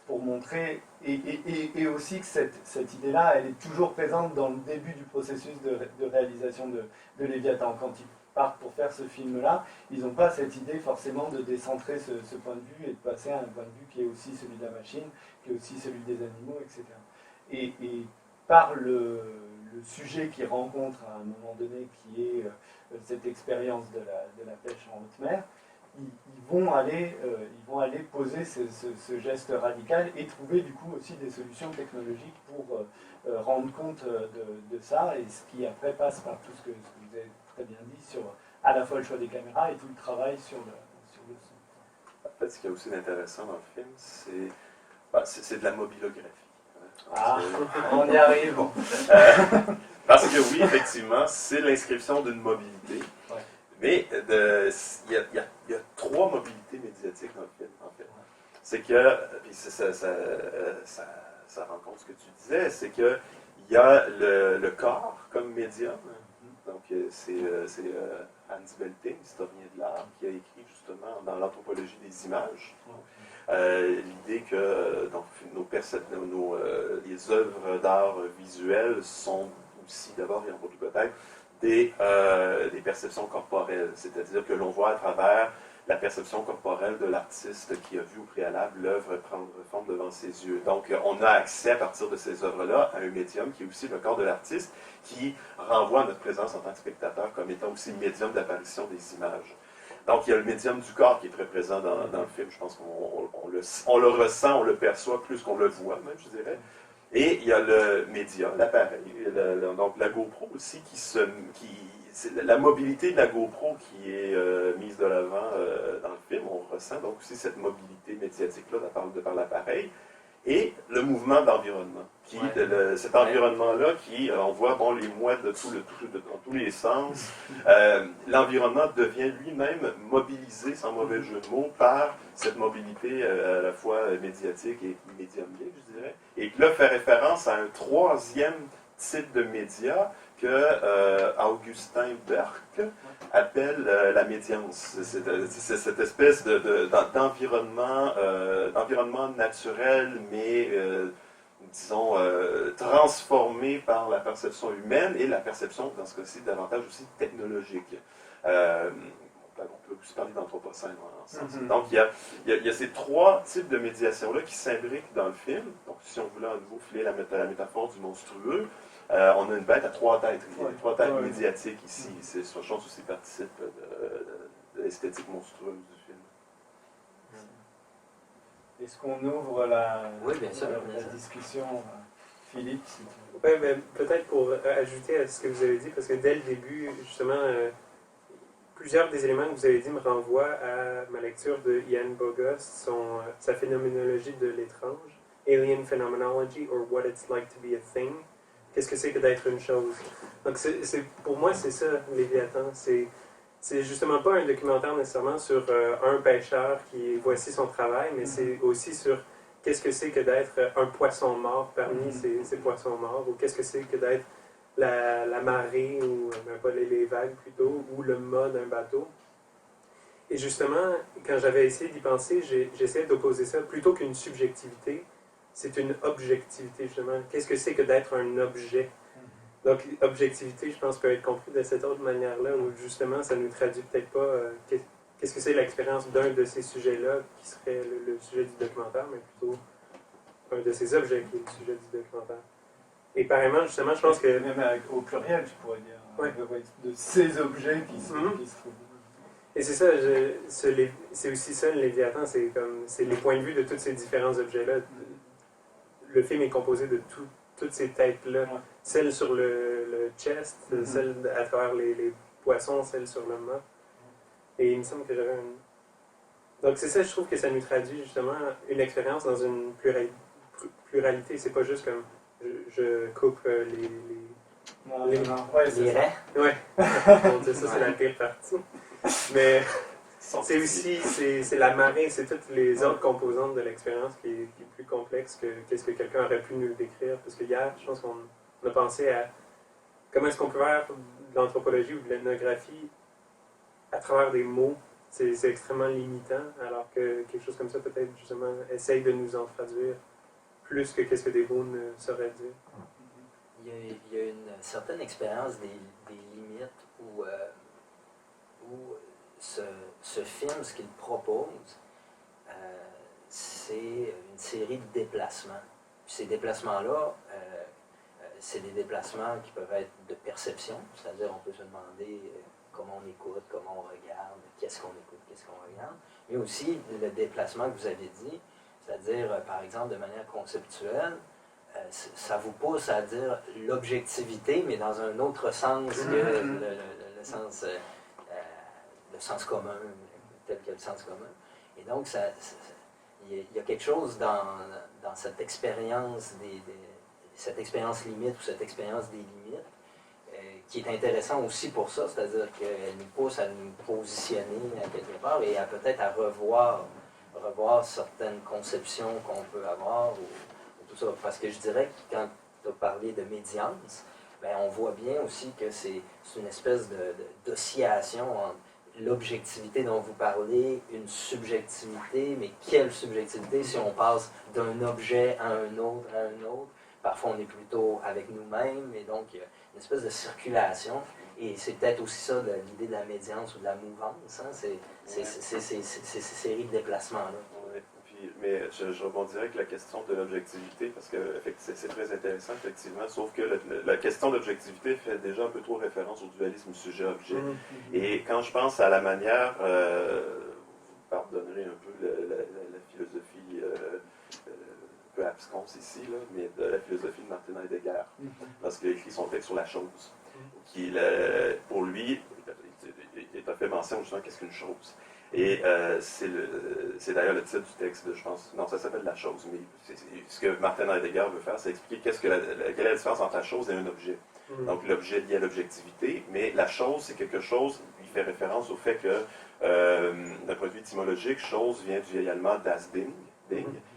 A: Pour montrer, et aussi que cette idée-là, elle est toujours présente dans le début du processus de réalisation de Léviathan. Quand ils partent pour faire ce film-là, ils n'ont pas cette idée forcément de décentrer ce point de vue et de passer à un point de vue qui est aussi celui de la machine, qui est aussi celui des animaux, etc. Et par le sujet qu'ils rencontrent à un moment donné, qui est cette expérience de la pêche en haute mer, ils vont aller poser ce geste radical et trouver du coup aussi des solutions technologiques pour rendre compte de ça, et ce qui après passe par tout ce que vous avez très bien dit sur à la fois le choix des caméras et tout le travail sur le son.
B: En fait, ce qui est aussi intéressant dans le film, c'est de la mobilographie.
A: Ah, on y arrive.
B: Parce que oui, effectivement, c'est l'inscription d'une mobilité.
A: Ouais.
B: Mais il y a trois mobilités médiatiques dans le film, en fait. C'est que, puis ça rencontre ce que tu disais, c'est qu'il y a le corps comme médium. Donc, c'est Hans Belting, historien de l'art, qui a écrit justement dans l'anthropologie des images. L'idée que donc, les œuvres d'art visuel sont aussi, d'abord et avant tout peut-être, des perceptions corporelles, c'est-à-dire que l'on voit à travers la perception corporelle de l'artiste qui a vu au préalable l'œuvre prendre forme devant ses yeux. Donc, on a accès à partir de ces œuvres-là à un médium qui est aussi le corps de l'artiste, qui renvoie à notre présence en tant que spectateur comme étant aussi médium d'apparition des images. Donc, il y a le médium du corps qui est très présent dans le film. Je pense qu'on le ressent, on le perçoit plus qu'on le voit, même, je dirais. Et il y a le média, l'appareil, donc la GoPro aussi, la mobilité de la GoPro qui est mise de l'avant dans le film. On ressent donc aussi cette mobilité médiatique-là de par l'appareil. et le mouvement d'environnement. Cet environnement-là qui, on voit les mouettes dans tous les sens, l'environnement devient lui-même mobilisé, sans mauvais jeu de mots, par cette mobilité à la fois médiatique et médiumnique, je dirais, et qui là fait référence à un troisième type de média que Augustin Berck appelle la médiance. C'est cette espèce d'environnement naturel, mais disons, transformé par la perception humaine et la perception, dans ce cas-ci, davantage aussi technologique. On peut aussi parler d'anthropocène en ce sens. Donc, il y a ces trois types de médiation-là qui s'imbriquent dans le film. Donc, si on voulait à nouveau filer la métaphore du monstrueux, on a une bête à trois têtes, trois têtes médiatiques ici. C'est une chose aussi participe de l'esthétique monstrueuse du film.
A: Est-ce qu'on ouvre la discussion, Philippe, si tu veux?
D: Oui, ben, peut-être pour ajouter à ce que vous avez dit, parce que dès le début, justement, plusieurs des éléments que vous avez dit me renvoient à ma lecture de Ian Bogost, sa phénoménologie de l'étrange, Alien Phenomenology, or What It's Like to Be a Thing. Qu'est-ce que c'est que d'être une chose? Donc, pour moi, c'est ça, Léviathan. C'est justement pas un documentaire nécessairement sur un pêcheur qui voici son travail, mais c'est aussi sur qu'est-ce que c'est que d'être un poisson mort parmi ces poissons morts, ou qu'est-ce que c'est que d'être la marée, ou pas les vagues plutôt, ou le mât d'un bateau. Et justement, quand j'avais essayé d'y penser, j'essayais d'opposer ça, plutôt qu'une subjectivité, c'est une objectivité justement. Qu'est-ce que c'est que d'être un objet? Donc, objectivité, je pense, peut être compris de cette autre manière-là, où justement, ça nous traduit peut-être pas qu'est-ce que c'est l'expérience d'un de ces sujets-là, qui serait le sujet du documentaire, mais plutôt un de ces objets qui est le sujet du documentaire. Et pareillement, justement, je pense que...
A: Même au pluriel, je pourrais dire.
D: Ouais.
A: De ces objets qui se trouvent.
D: Et c'est ça, c'est aussi ça, le Léviathan, c'est les points de vue de tous ces différents objets-là. Le film est composé de toutes ces têtes-là. Ouais. Celle sur le chest, celle à travers les poissons, celle sur le mât. Et il me semble que j'avais Donc c'est ça, je trouve que ça nous traduit justement une expérience dans une pluralité. C'est pas juste comme je coupe les
C: raies.
D: Ouais. Bon, ça c'est la pire partie. Mais c'est aussi c'est la marée, c'est toutes les autres composantes de l'expérience qui est plus complexe que qu'est-ce que quelqu'un aurait pu nous décrire. Parce que hier, je pense qu'on a pensé à comment est-ce qu'on peut faire de l'anthropologie ou de l'ethnographie à travers des mots. C'est extrêmement limitant, alors que quelque chose comme ça, peut-être, justement, essaye de nous en traduire plus que qu'est-ce que des mots ne sauraient dire.
C: Il y a une certaine expérience des limites où ce film, ce qu'il propose, c'est une série de déplacements. Puis ces déplacements-là, c'est des déplacements qui peuvent être de perception, c'est-à-dire on peut se demander comment on écoute, comment on regarde, qu'est-ce qu'on écoute, qu'est-ce qu'on regarde, mais aussi le déplacement que vous avez dit, c'est-à-dire, par exemple, de manière conceptuelle, ça vous pousse à dire l'objectivité, mais dans un autre sens que le sens commun, tel que le sens commun. Et donc, il y a quelque chose dans cette expérience cette expérience limite ou cette expérience des limites qui est intéressant aussi pour ça, c'est-à-dire qu'elle nous pousse à nous positionner à quelque part et à peut-être à revoir certaines conceptions qu'on peut avoir ou tout ça. Parce que je dirais que quand tu as parlé de médiance, ben on voit bien aussi que c'est une espèce d'oscillation entre l'objectivité dont vous parlez, une subjectivité, mais quelle subjectivité si on passe d'un objet à un autre, Parfois, on est plutôt avec nous-mêmes, et donc il y a une espèce de circulation. Et c'est peut-être aussi ça, l'idée de la médiance ou de la mouvance, hein? C'est ces séries de déplacements-là.
B: Ouais. Mais je rebondirais avec la question de l'objectivité, parce que c'est très intéressant, effectivement, sauf que la question d'objectivité fait déjà un peu trop référence au dualisme sujet-objet. Et quand je pense à la manière, vous pardonnerez un peu la philosophie peu absconce ici, là, mais de la philosophie de Martin Heidegger, parce qu'il a écrit son texte sur la chose, qui, pour lui, il a fait mention justement qu'est-ce qu'une chose. Et c'est d'ailleurs le titre du texte, je pense. Non, ça s'appelle La chose, mais ce que Martin Heidegger veut faire, c'est expliquer quelle est la différence entre la chose et un objet. Donc l'objet lié à l'objectivité, mais la chose, c'est quelque chose, il fait référence au fait que, d'un point de vue étymologique, chose vient du vieil allemand das Ding,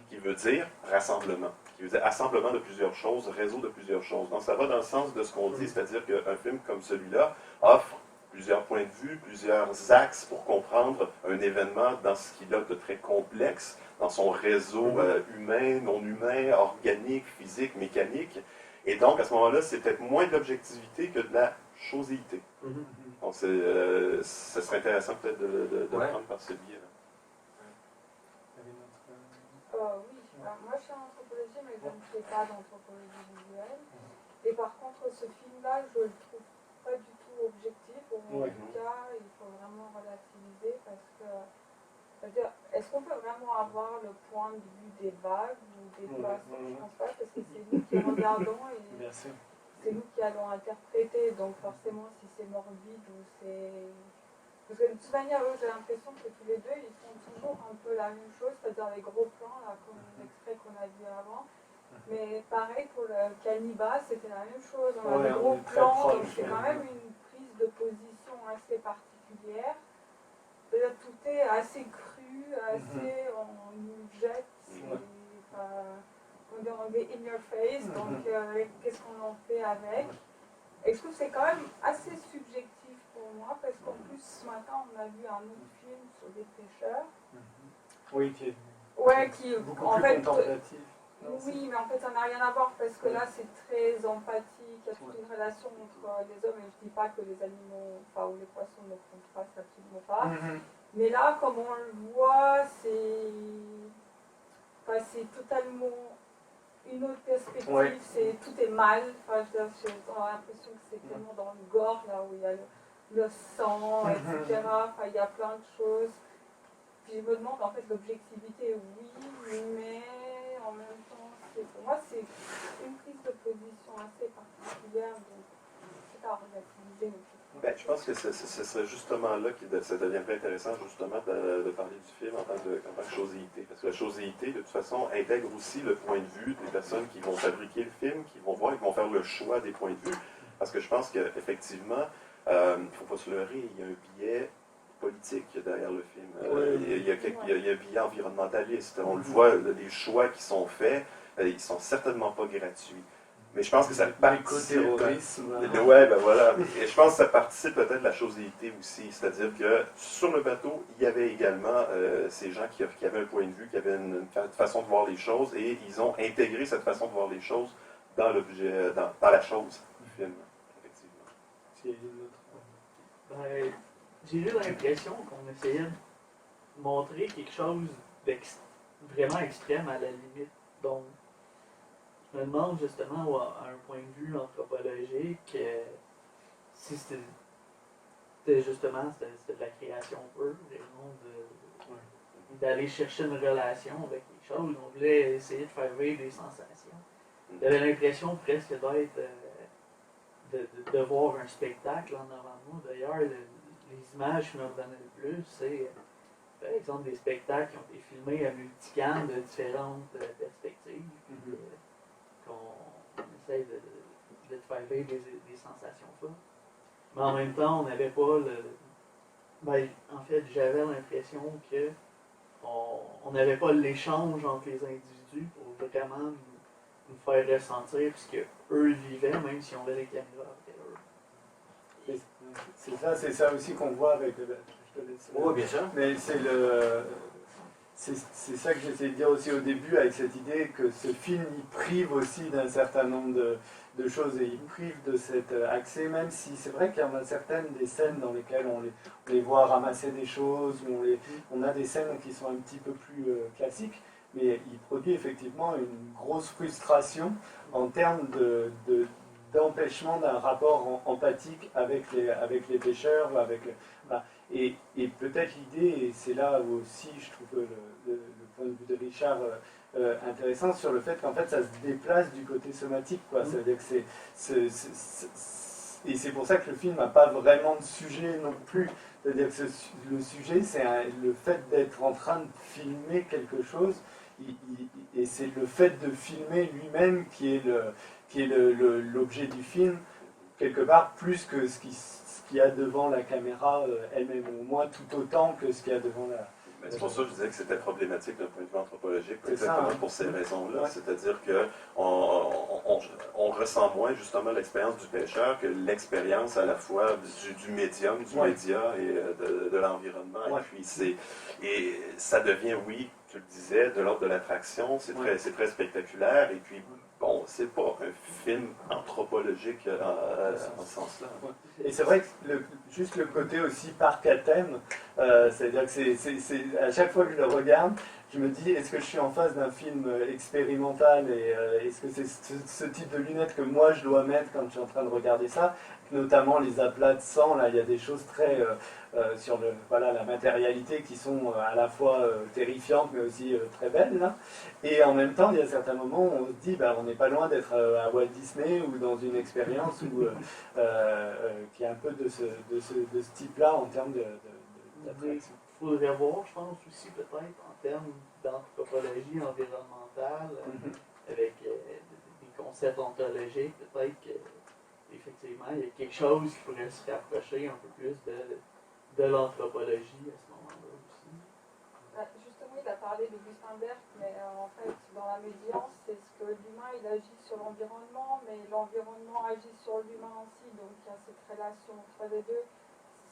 B: qui veut dire rassemblement, qui veut dire assemblement de plusieurs choses, réseau de plusieurs choses. Donc ça va dans le sens de ce qu'on dit, c'est-à-dire qu'un film comme celui-là offre plusieurs points de vue, plusieurs axes pour comprendre un événement dans ce qu'il a de très complexe, dans son réseau humain, non humain, organique, physique, mécanique. Et donc, à ce moment-là, c'est peut-être moins de l'objectivité que de la choséité. Donc, ce serait intéressant peut-être de prendre par ce biais-là.
E: Oui, moi je suis en anthropologie, mais je ne fais pas d'anthropologie visuelle. Et par contre, ce film-là, je le trouve pas du tout objectif. En tout cas, il faut vraiment relativiser parce que, c'est-à-dire, est-ce qu'on peut vraiment avoir le point de vue des vagues ou des poissons? Je ne pense pas, parce que c'est nous qui regardons et c'est nous qui allons interpréter. Donc forcément, si c'est morbide ou c'est... Parce que de toute manière, j'ai l'impression que tous les deux, ils font toujours un peu la même chose, c'est-à-dire les gros plans, là, comme l'extrait qu'on a vu avant. Mais pareil pour le Cannibal, c'était la même chose. On a des gros plans, donc c'est quand même une prise de position assez particulière. C'est-à-dire tout est assez cru, assez on nous jette, on est in your face, donc qu'est-ce qu'on en fait avec? Et je trouve que c'est quand même assez subjectif pour moi, parce qu'en plus ce matin on a vu un autre film sur des pêcheurs.
A: Oui, qui est beaucoup
E: en
A: plus
E: fait,
A: contemplatif.
E: Oui, mais en fait, ça n'a rien à voir parce que là, c'est très empathique. Il y a toute une relation entre les hommes. Et je ne dis pas que les animaux, ou les poissons ne comptent pas, c'est absolument pas. Mais là, comme on le voit, c'est totalement une autre perspective. Tout est mal. J'ai l'impression que c'est tellement dans le gore, là où il y a le sang, etc. Il y a plein de choses. Puis je me demande, en fait, l'objectivité, oui, mais en même temps, pour moi, c'est une prise de position assez particulière, donc c'est à relativiser.
B: Je pense que ce serait justement là que ça deviendrait intéressant, justement, de parler du film en tant que choséité. Parce que la choséité, de toute façon, intègre aussi le point de vue des personnes qui vont fabriquer le film, qui vont voir, qui vont faire le choix des points de vue. Parce que je pense qu'effectivement, il ne faut pas se leurrer, il y a un biais politique derrière le film. Il y a un biais environnementaliste. On le voit, les choix qui sont faits, ils sont certainement pas gratuits. Mais je pense que ça participe...
A: L'éco-terrorisme.
B: Ouais, ben voilà. Et je pense que ça participe peut-être de la choséité aussi. C'est-à-dire que sur le bateau, il y avait également ces gens qui avaient un point de vue, qui avaient une façon de voir les choses, et ils ont intégré cette façon de voir les choses dans l'objet, dans la chose du film, effectivement.
F: J'ai eu l'impression qu'on essayait de montrer quelque chose vraiment extrême à la limite. Donc, je me demande justement, à un point de vue anthropologique, si c'était justement de la création pure, d'aller chercher une relation avec les choses. On voulait essayer de faire vivre des sensations. J'avais l'impression presque d'être de voir un spectacle en avant de moi. D'ailleurs, les images qui me redonnaient le plus, c'est par exemple des spectacles qui ont été filmés à multicam de différentes perspectives. Qu'on essaye de faire vivre des sensations fortes. Mais en même temps, on n'avait pas en fait, j'avais l'impression que on n'avait pas l'échange entre les individus pour vraiment nous faire ressentir ce qu'eux vivaient, même si on avait les caméras avec eux.
A: C'est ça aussi qu'on voit avec le... Je te laisse.
C: Oui, bien sûr.
A: Mais c'est ça que j'essayais de dire aussi au début, avec cette idée que ce film, il prive aussi d'un certain nombre de choses, et il prive de cet accès, même si c'est vrai qu'il y en a certaines des scènes dans lesquelles on les voit ramasser des choses, où on a des scènes qui sont un petit peu plus classiques, mais il produit effectivement une grosse frustration en termes d'empêchement d'un rapport empathique avec les pêcheurs, voilà. Et peut-être l'idée, et c'est là où aussi je trouve le point de vue de Richard intéressant, sur le fait qu'en fait ça se déplace du côté somatique, quoi. Ça veut dire que et c'est pour ça que le film n'a pas vraiment de sujet non plus C'est-à-dire que le sujet, c'est le fait d'être en train de filmer quelque chose, et c'est le fait de filmer lui-même qui est l'objet du film, quelque part, plus que ce qu'il y a devant la caméra elle-même, au moins tout autant que ce qu'il y a devant la...
B: Mais c'est pour ça que je disais que c'était problématique d'un point de vue anthropologique,
A: C'est
B: exactement
A: ça, hein.
B: pour ces raisons-là.
A: Ouais.
B: C'est-à-dire qu'on ressent moins justement l'expérience du pêcheur que l'expérience à la fois du médium, du média et de l'environnement.
A: Ouais.
B: Et ça devient, oui, tu le disais, de l'ordre de l'attraction, c'est très spectaculaire, et puis bon, c'est pas un film anthropologique en ce sens-là.
A: Ouais. Et c'est vrai que juste le côté aussi parc à thème, c'est-à-dire que à chaque fois que je le regarde, je me dis, est-ce que je suis en face d'un film expérimental et est-ce que c'est ce type de lunettes que moi je dois mettre quand je suis en train de regarder ça, notamment les aplats de sang, là il y a des choses très sur la matérialité qui sont à la fois terrifiantes mais aussi très belles là. Et en même temps il y a certains moments où on se dit on n'est pas loin d'être à Walt Disney ou dans une expérience qui est un peu de ce type-là en termes d'attraction.
F: Il faudrait voir, je pense aussi peut-être en termes d'anthropologie environnementale, avec des concepts ontologiques, peut-être qu'effectivement il y a quelque chose qui pourrait se rapprocher un peu plus de l'anthropologie à ce moment-là aussi.
E: Justement, il a parlé de Gustenberg, mais en fait, dans la médiance, c'est ce que l'humain il agit sur l'environnement, mais l'environnement agit sur l'humain aussi, donc il y a cette relation entre les deux.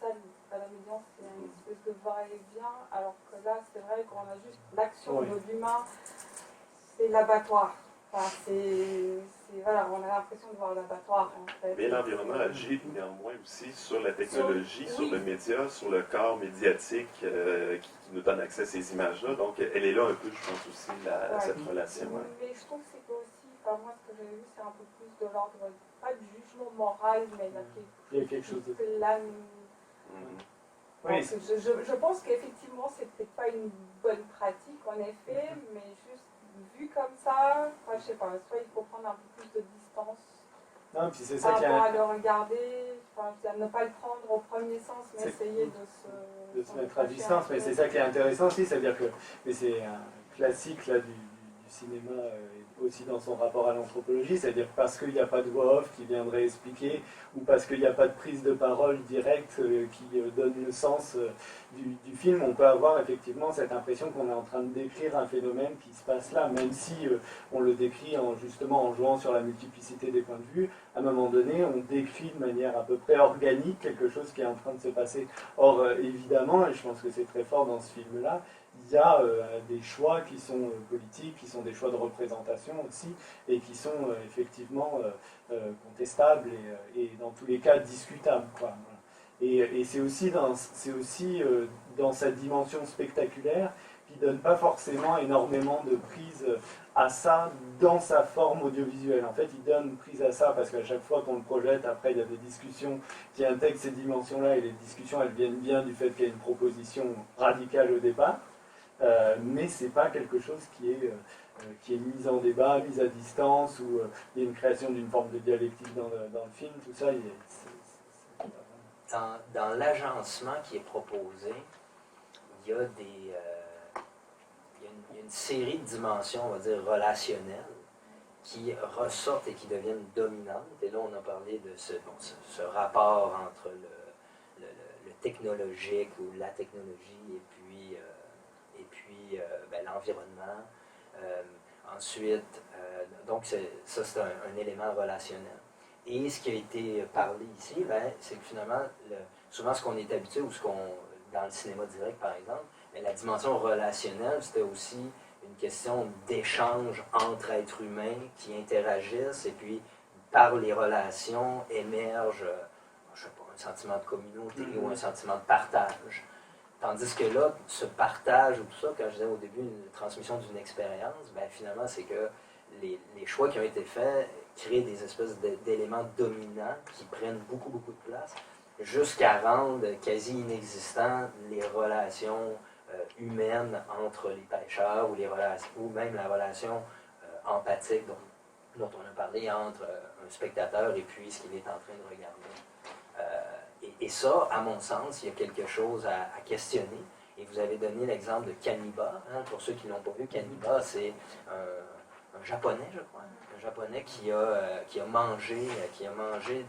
E: Ça, à la médiance, c'est une espèce de va-et-vient, alors que là, c'est vrai qu'on a juste l'action de l'humain, c'est l'abattoir. Enfin, voilà, on a l'impression de voir l'abattoir en fait.
B: Mais l'environnement agit néanmoins aussi sur la technologie, sur le média, sur le corps médiatique qui nous donne accès à ces images-là. Donc, elle est là un peu, je pense aussi, cette relation.
E: Mais je trouve que c'est aussi, moi, ce que j'ai vu, c'est un peu plus de l'ordre, pas du jugement moral, mais
A: il y a quelque chose de...
E: Oui. Je pense qu'effectivement, c'est peut-être pas une bonne pratique, en effet, mais juste vu comme ça, je sais pas, soit il faut prendre un peu plus de distance
A: non, puis c'est ça
E: par rapport à le regarder, ne pas le prendre au premier sens, mais essayer de
A: se mettre à distance. Mais c'est ça qui est intéressant aussi, c'est-à-dire que c'est un classique là, du cinéma aussi dans son rapport à l'anthropologie, c'est-à-dire parce qu'il n'y a pas de voix off qui viendrait expliquer ou parce qu'il n'y a pas de prise de parole directe qui donne le sens du film, on peut avoir effectivement cette impression qu'on est en train de décrire un phénomène qui se passe là, même si on le décrit justement en jouant sur la multiplicité des points de vue. À un moment donné, on décrit de manière à peu près organique quelque chose qui est en train de se passer. Or, évidemment, et je pense que c'est très fort dans ce film-là, il y a des choix qui sont politiques, qui sont des choix de représentation aussi, et qui sont effectivement contestables et dans tous les cas discutables, quoi. Et c'est aussi dans cette dimension spectaculaire qui ne donne pas forcément énormément de prise à ça dans sa forme audiovisuelle. En fait, il donne prise à ça parce qu'à chaque fois qu'on le projette, après il y a des discussions qui intègrent ces dimensions-là, et les discussions elles viennent bien du fait qu'il y a une proposition radicale au départ. Mais c'est pas quelque chose qui est mis en débat, mis à distance, ou il y a une création d'une forme de dialectique dans le film, tout ça,
C: dans l'agencement qui est proposé, il y a une série de dimensions, on va dire, relationnelles, qui ressortent et qui deviennent dominantes. Et là, on a parlé de ce rapport entre le technologique ou la technologie et puis l'environnement. Ensuite, donc ça c'est un élément relationnel. Et ce qui a été parlé ici, c'est que finalement, souvent ce qu'on est habitué, ou dans le cinéma direct par exemple, la dimension relationnelle, c'était aussi une question d'échange entre êtres humains qui interagissent, et puis par les relations émerge, je sais pas, un sentiment de communauté ou un sentiment de partage. Tandis que là, ce partage ou tout ça, quand je disais au début une transmission d'une expérience, finalement, c'est que les choix qui ont été faits créent des espèces d'éléments dominants qui prennent beaucoup, beaucoup de place, jusqu'à rendre quasi inexistants les relations humaines entre les pêcheurs ou même la relation empathique dont on a parlé entre un spectateur et puis ce qu'il est en train de regarder. Et Et ça, à mon sens, il y a quelque chose à questionner. Et vous avez donné l'exemple de Kaniba. Hein, pour ceux qui ne l'ont pas vu, Kaniba, c'est un Japonais, je crois. Un Japonais qui a mangé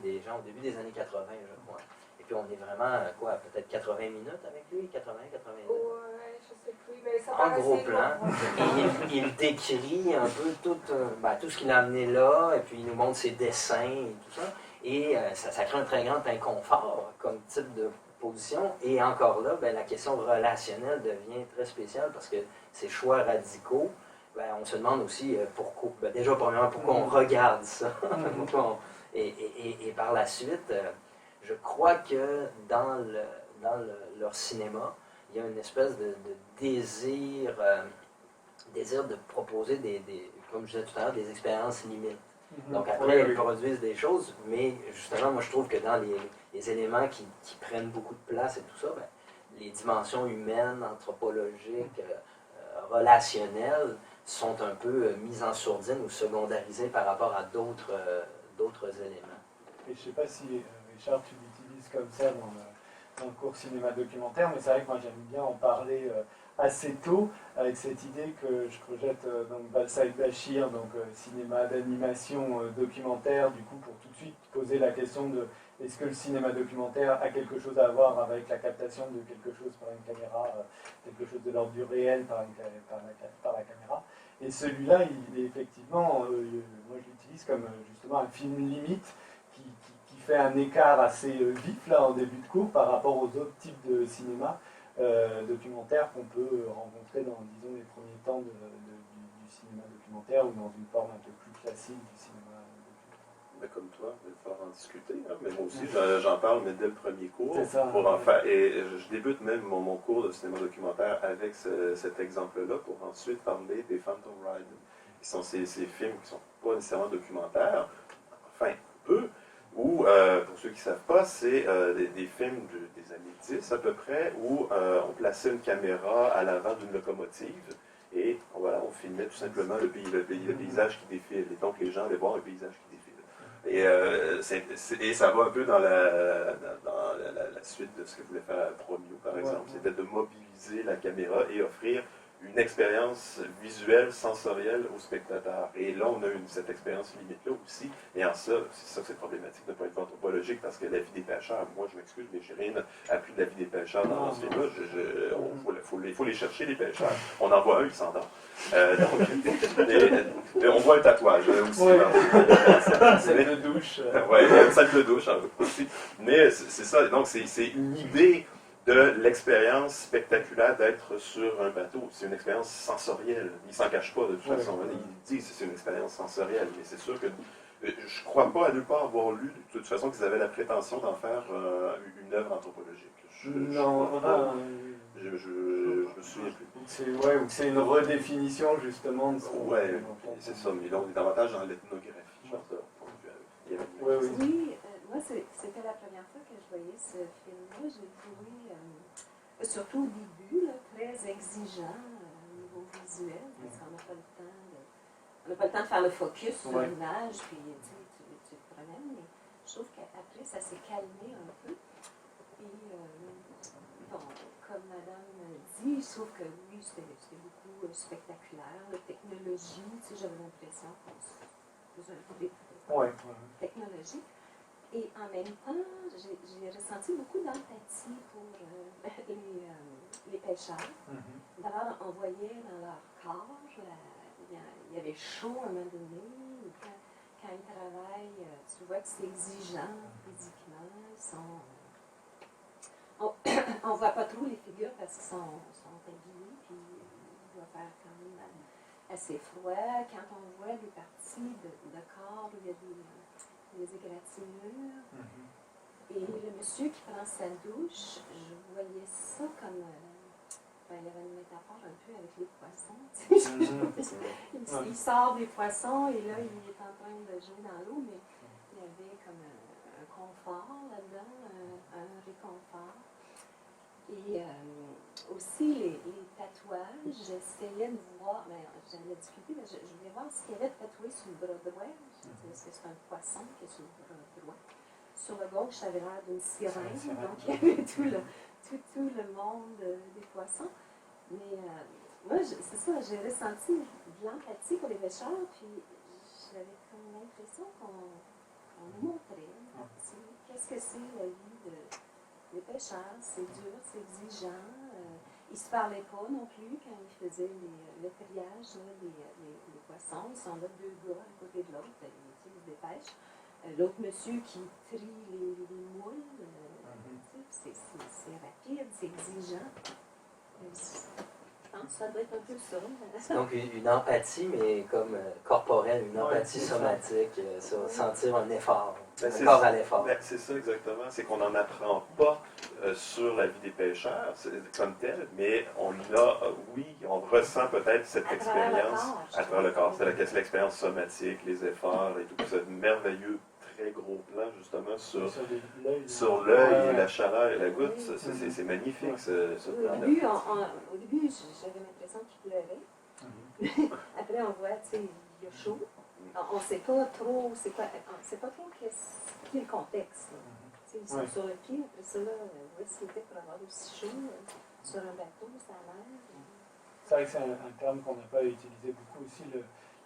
C: des gens au début des années 80, je crois. Et puis on est vraiment, peut-être 80 minutes avec lui, 80, 80 minutes.
E: Ouais, je sais plus, mais ça
C: En
E: paraissait
C: gros
E: long,
C: plan.
E: ouais.
C: Et il décrit un peu tout ce qu'il a amené là, et puis il nous montre ses dessins et tout ça. Et ça crée un très grand inconfort comme type de position. Et encore là, la question relationnelle devient très spéciale parce que ces choix radicaux, on se demande aussi pourquoi. Déjà, premièrement, pourquoi on regarde ça. Et par la suite, je crois que dans leur cinéma, il y a une espèce de désir de proposer comme je disais tout à l'heure, des expériences limites. Donc après, ils produisent des choses, mais justement, moi je trouve que dans les éléments qui prennent beaucoup de place et tout ça, les dimensions humaines, anthropologiques, relationnelles sont un peu mises en sourdine ou secondarisées par rapport à d'autres éléments.
A: Et je ne sais pas si, Richard, tu l'utilises comme ça dans le cours cinéma documentaire, mais c'est vrai que moi j'aime bien en parler assez tôt, avec cette idée que je projette dans Balsaïd Bachir, donc cinéma d'animation documentaire, du coup pour tout de suite poser la question de est-ce que le cinéma documentaire a quelque chose à voir avec la captation de quelque chose par une caméra, quelque chose de l'ordre du réel par la caméra. Et celui-là, il est effectivement, moi je l'utilise comme justement un film limite qui fait un écart assez vif là en début de cours par rapport aux autres types de cinéma documentaire qu'on peut rencontrer dans, disons, les premiers temps du cinéma documentaire ou dans une forme un peu plus classique du cinéma documentaire.
B: Mais comme toi, il va falloir en discuter. Hein. Mais moi aussi, j'en parle, mais dès le premier cours.
A: C'est ça.
B: Pour en faire, et je débute même mon cours de cinéma documentaire avec cet exemple-là pour ensuite parler des Phantom Ride, qui sont ces films qui ne sont pas nécessairement documentaires, enfin, peu, ou, pour ceux qui ne savent pas, c'est des films des années 10 à peu près, où on plaçait une caméra à l'avant d'une locomotive, et voilà, on filmait tout simplement le paysage qui défile. Et donc les gens allaient voir le paysage qui défile. Et ça va un peu dans la suite de ce que voulait faire Promio, par exemple. C'était de mobiliser la caméra et offrir une expérience visuelle, sensorielle au spectateur. Et là, on a cette expérience limite-là aussi. Et en ça, c'est ça que c'est problématique d'un point de vue anthropologique, parce que la vie des pêcheurs, moi je m'excuse, mais j'ai rien appris de la vie des pêcheurs dans ce film-là. Il faut les chercher, les pêcheurs. On en voit un, il s'endort. On voit un tatouage aussi.
A: Une salle de douche.
B: Oui, une salle de douche aussi. Mais c'est ça, donc c'est une idée de l'expérience spectaculaire d'être sur un bateau. C'est une expérience sensorielle. Il ne s'en cache pas de toute façon. Il dit que c'est une expérience sensorielle. Mais c'est sûr que je ne crois pas à nulle part avoir lu de toute façon qu'ils avaient la prétention d'en faire une œuvre anthropologique. Je me souviens plus.
A: Ou c'est une redéfinition justement de ce qu'on...
B: Oui, c'est ça. Mais là, on est davantage dans l'ethnographie, je pense.
G: Oui, moi, c'était la première fois que je voyais ce film-là. J'ai trouvé, surtout au début, là, très exigeant au niveau visuel, parce qu'on n'a pas le temps on n'a pas le temps de faire le focus sur l'image, puis tu te promènes, mais je trouve qu'après, ça s'est calmé un peu. Et, bon, comme Madame dit, je trouve que oui, c'était beaucoup spectaculaire, la technologie, j'avais l'impression qu'on faisait un peu technologique. Et en même temps, j'ai ressenti beaucoup d'empathie pour les pêcheurs. D'abord, on voyait dans leur corps, il y avait chaud à un moment donné. Quand ils travaillent, tu vois que c'est exigeant physiquement. On ne voit pas trop les figures parce qu'ils sont habillés, puis il doit faire quand même assez froid. Quand on voit des parties de corps où il y a des égratignures, et le monsieur qui prend sa douche, je voyais ça comme... il y avait une métaphore un peu avec les poissons. Il sort des poissons et là, il est en train de jouer dans l'eau, mais il y avait comme un confort là-dedans, un réconfort. Et aussi les tatouages, j'essayais de voir, j'avais la difficulté, mais je voulais voir ce qu'il y avait de tatoué sur le bras droit. Est-ce que c'est un poisson qui est sur le bras droit? sur le gauche, ça avait l'air d'une sirène.
A: Sirène.
G: Donc, il y avait tout le monde des poissons. Mais moi, c'est ça, j'ai ressenti de l'empathie pour les pêcheurs, puis j'avais comme l'impression qu'on nous montrait qu'est-ce que c'est la vie des pêcheurs. C'est dur, c'est exigeant. Ils ne se parlaient pas non plus quand ils faisaient le triage des poissons. Ils sont là, deux gars à côté de l'autre, ils se dépêchent. L'autre monsieur qui trie les moules, c'est rapide, c'est exigeant. Je pense que ça doit être un peu ça.
C: Donc une empathie, mais comme corporelle, une empathie somatique, sentir un effort, un corps à l'effort.
B: C'est ça exactement, c'est qu'on n'en apprend pas sur la vie des pêcheurs comme tel, mais on a, oui, on ressent peut-être cette expérience à travers le corps. C'est l'expérience somatique, les efforts et tout, ce merveilleux très gros plan justement sur l'œil et la chaleur et la goutte. C'est magnifique ce plan-là.
G: Au début, j'avais l'impression qu'il pleuvait. Après, on voit, tu sais, il y a chaud. On ne sait pas trop, c'est quoi, on sait pas trop quel est le contexte. Ils sont sur le pied, après ça, où est-ce qu'il était pour avoir aussi chaud sur un bateau, ça a l'air.
A: C'est vrai que c'est un terme qu'on n'a pas utilisé beaucoup aussi,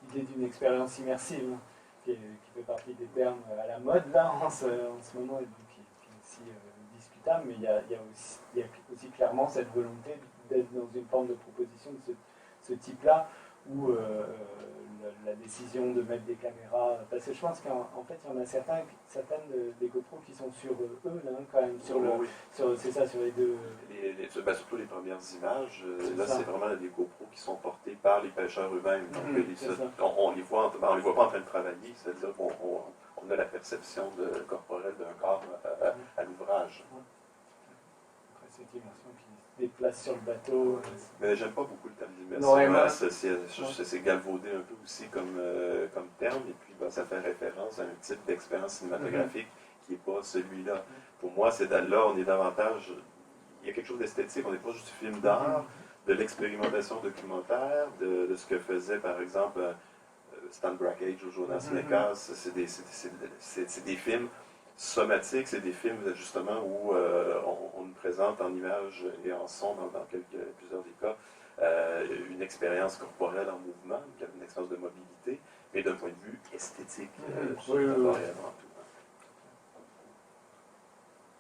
A: l'idée d'une expérience immersive, qui fait partie des termes à la mode là en ce moment, et donc qui est aussi discutable, mais il y a aussi clairement cette volonté d'être dans une forme de proposition de ce type-là, où la décision de mettre des caméras, parce que je pense qu'en fait il y en a certaines des GoPro qui sont sur eux là, quand même, c'est ça, sur les deux.
B: Surtout les premières images, là c'est vraiment des GoPro qui sont portés par les pêcheurs eux-mêmes. Donc on les voit pas en train de travailler, c'est-à-dire qu'on a la perception corporelle d'un corps à l'ouvrage.
A: Après cette immersion qui se déplace sur le bateau.
B: Mais j'aime pas beaucoup le terme d'immersion.
A: Ouais,
B: c'est galvaudé un peu aussi comme terme, et puis ça fait référence à un type d'expérience cinématographique qui n'est pas celui-là. Pour moi, là, on est davantage. Il y a quelque chose d'esthétique, on n'est pas juste du film d'art, de l'expérimentation documentaire, de ce que faisait par exemple Stan Brakhage ou Jonas Mekas. C'est des films somatiques, c'est des films justement où on nous présente en images et en son, dans plusieurs des cas, une expérience corporelle en mouvement, une expérience de mobilité, mais d'un point de vue esthétique, d'abord et avant tout.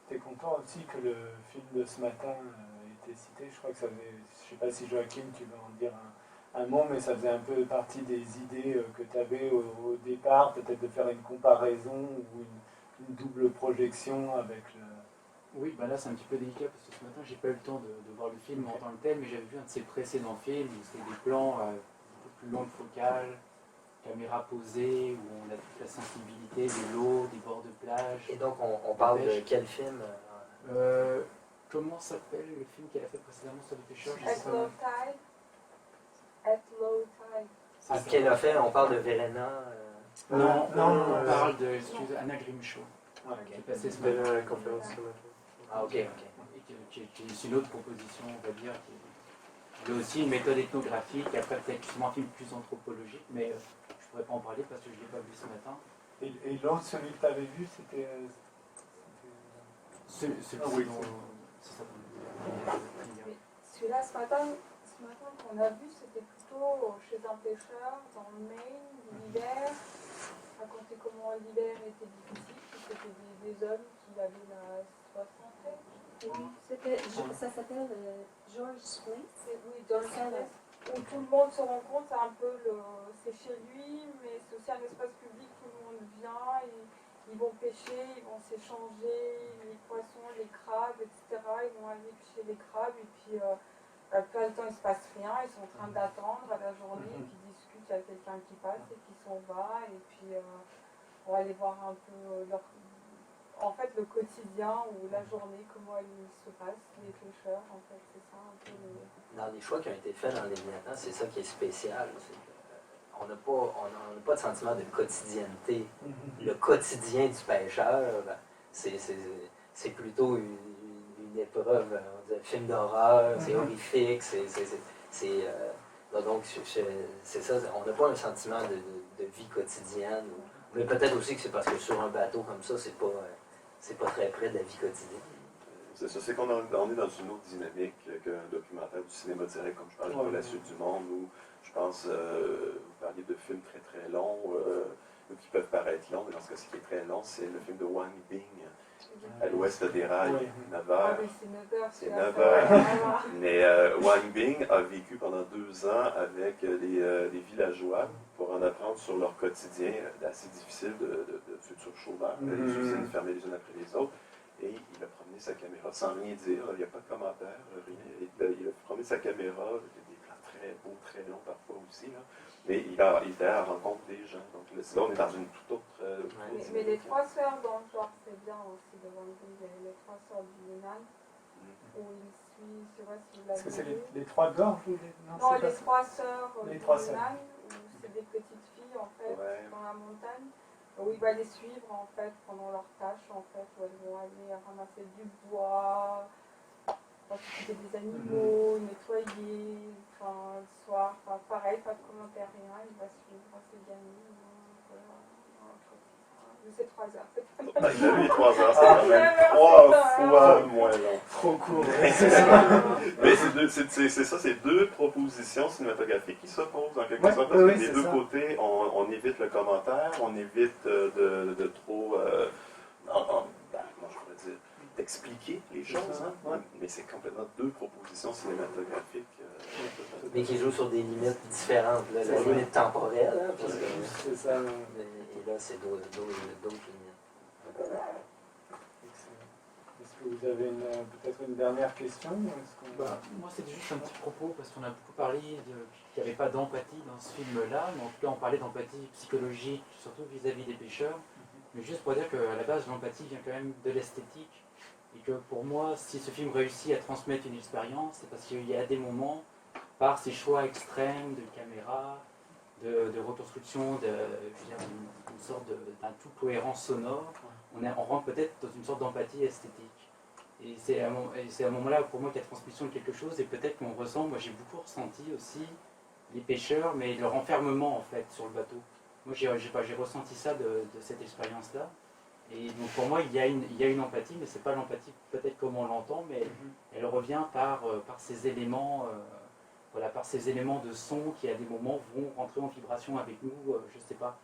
A: T'es content aussi que le film de ce matin ait été cité. Je crois que ça faisait, je sais pas si Joachim, tu veux en dire un mot, mais ça faisait un peu partie des idées que tu avais au départ, peut-être de faire une comparaison ou une double projection avec le...
H: Oui, là c'est un petit peu délicat parce que ce matin j'ai pas eu le temps de voir le film en tant que tel, mais j'avais vu un de ses précédents films où c'était des plans beaucoup plus longues focales, caméra posée, où on a toute la sensibilité de l'eau, des bords de plage.
C: Et donc on parle de quel film
H: Comment s'appelle le film qu'elle a fait précédemment sur les pêcheurs?
E: At Low Tide.
C: Qu'elle a fait, on parle de Verena.
H: Non, on parle de Anna Grimshaw, qui est passée ce matin
D: à la conférence ce matin.
C: Ah, ok.
H: Et qui est une autre proposition, on va dire, qui a aussi une méthode ethnographique, après peut-être un film plus anthropologique, mais je ne pourrais pas en parler parce que je ne l'ai pas vu ce matin.
A: Et l'autre, celui que tu avais vu, c'était...
H: Celui-ci,
E: Celui-là, ce matin qu'on a vu, c'était plutôt chez un pêcheur dans le Maine, l'hiver, raconter comment l'hiver était difficile, c'était des hommes qui avaient la soixantaine.
G: Oui, ça s'appelle George Place.
E: Oui, George Place, où tout le monde se rencontre, c'est un peu c'est chez lui, mais c'est aussi un espace public, tout le monde vient, ils vont pêcher, ils vont s'échanger les poissons, les crabes, etc. Ils vont aller pêcher les crabes, et puis la plupart du temps il ne se passe rien, ils sont en train d'attendre à la journée, et puis ils discutent, il y a quelqu'un qui passe et qui s'en va, et puis on va aller voir un peu le quotidien ou la journée, comment il se passe, les pêcheurs, en fait, c'est ça un peu
C: Dans les choix qui ont été faits dans Léviathan, c'est ça qui est spécial. On n'a pas de sentiment de quotidienneté. Le quotidien du pêcheur, c'est plutôt une épreuve, on dirait, film d'horreur, c'est horrifique, donc c'est ça, on n'a pas un sentiment de vie quotidienne. Mais peut-être aussi que c'est parce que sur un bateau comme ça, c'est pas c'est pas très près de la vie quotidienne.
B: C'est ça, c'est qu'on est dans une autre dynamique qu'un documentaire du cinéma direct, comme je parle de La Suite du Monde, où je pense, vous parliez de films très très longs, ou qui peuvent paraître longs, mais dans ce cas, ce qui est très long, c'est le film de Wang Bing, À l'Ouest des Rails, 9 heures.
E: C'est
B: 9
E: heures.
B: heures. Mais Wang Bing a vécu pendant 2 ans avec les villageois pour en apprendre sur leur quotidien assez difficile de futurs chômeurs. Les usines fermées les unes après les autres. Et il a promené sa caméra sans rien dire, il n'y a pas de commentaire, rien. Il a promené sa caméra, il y a des plans très beaux, très longs parfois aussi. Là. Mais il était à la rencontre des gens. Donc là, on est dans une toute autre.
E: Mais les trois sœurs dans le genre, c'est bien aussi de Wang Bing. Il y a les trois sœurs du Yunnan, où il suit, je sais pas si vous l'avez vu.
A: Est-ce que c'est les trois gorges ou
E: Non, les trois sœurs du Yunnan, où c'est des petites filles en fait, dans la montagne. Où il va les suivre en fait pendant leurs tâches en fait, où elles vont aller ramasser du bois, s'occuper des animaux, nettoyer, enfin le soir, enfin, pareil, pas de commentaire, rien, il va suivre ses gamines. C'est 3 heures.
B: Il a eu les 3 heures, c'est quand même 3 fois moins long.
A: Trop court.
B: Mais c'est ça, c'est deux propositions cinématographiques qui s'opposent en quelque sorte. Parce que des deux côtés, on évite le commentaire, on évite de trop, comment je pourrais dire, d'expliquer les choses. Hein? Mais c'est complètement deux propositions cinématographiques.
C: Mais qui jouent sur des limites différentes. Là, la limite temporelle, hein, parce que,
A: c'est ça.
C: Et là, c'est d'autres limites.
A: Est-ce que vous avez peut-être une dernière question?
H: Moi, c'était juste un petit propos, parce qu'on a beaucoup parlé qu'il n'y avait pas d'empathie dans ce film-là, mais en tout cas, on parlait d'empathie psychologique, surtout vis-à-vis des pêcheurs. Mais juste pour dire qu'à la base, l'empathie vient quand même de l'esthétique, et que pour moi, si ce film réussit à transmettre une expérience, c'est parce qu'il y a des moments, par ses choix extrêmes de caméra, de reconstruction, d'une sorte d'un tout cohérent sonore, on rentre peut-être dans une sorte d'empathie esthétique. Et c'est à un moment-là, pour moi, qu'il y a transmission de quelque chose, et peut-être qu'on ressent, moi j'ai beaucoup ressenti aussi les pêcheurs, mais leur enfermement en fait sur le bateau. Moi j'ai ressenti ça de cette expérience-là. Et donc pour moi, il y a une empathie, mais c'est pas l'empathie peut-être comme on l'entend, mais elle revient par ces éléments, par ces éléments de son qui à des moments vont rentrer en vibration avec nous, je sais pas,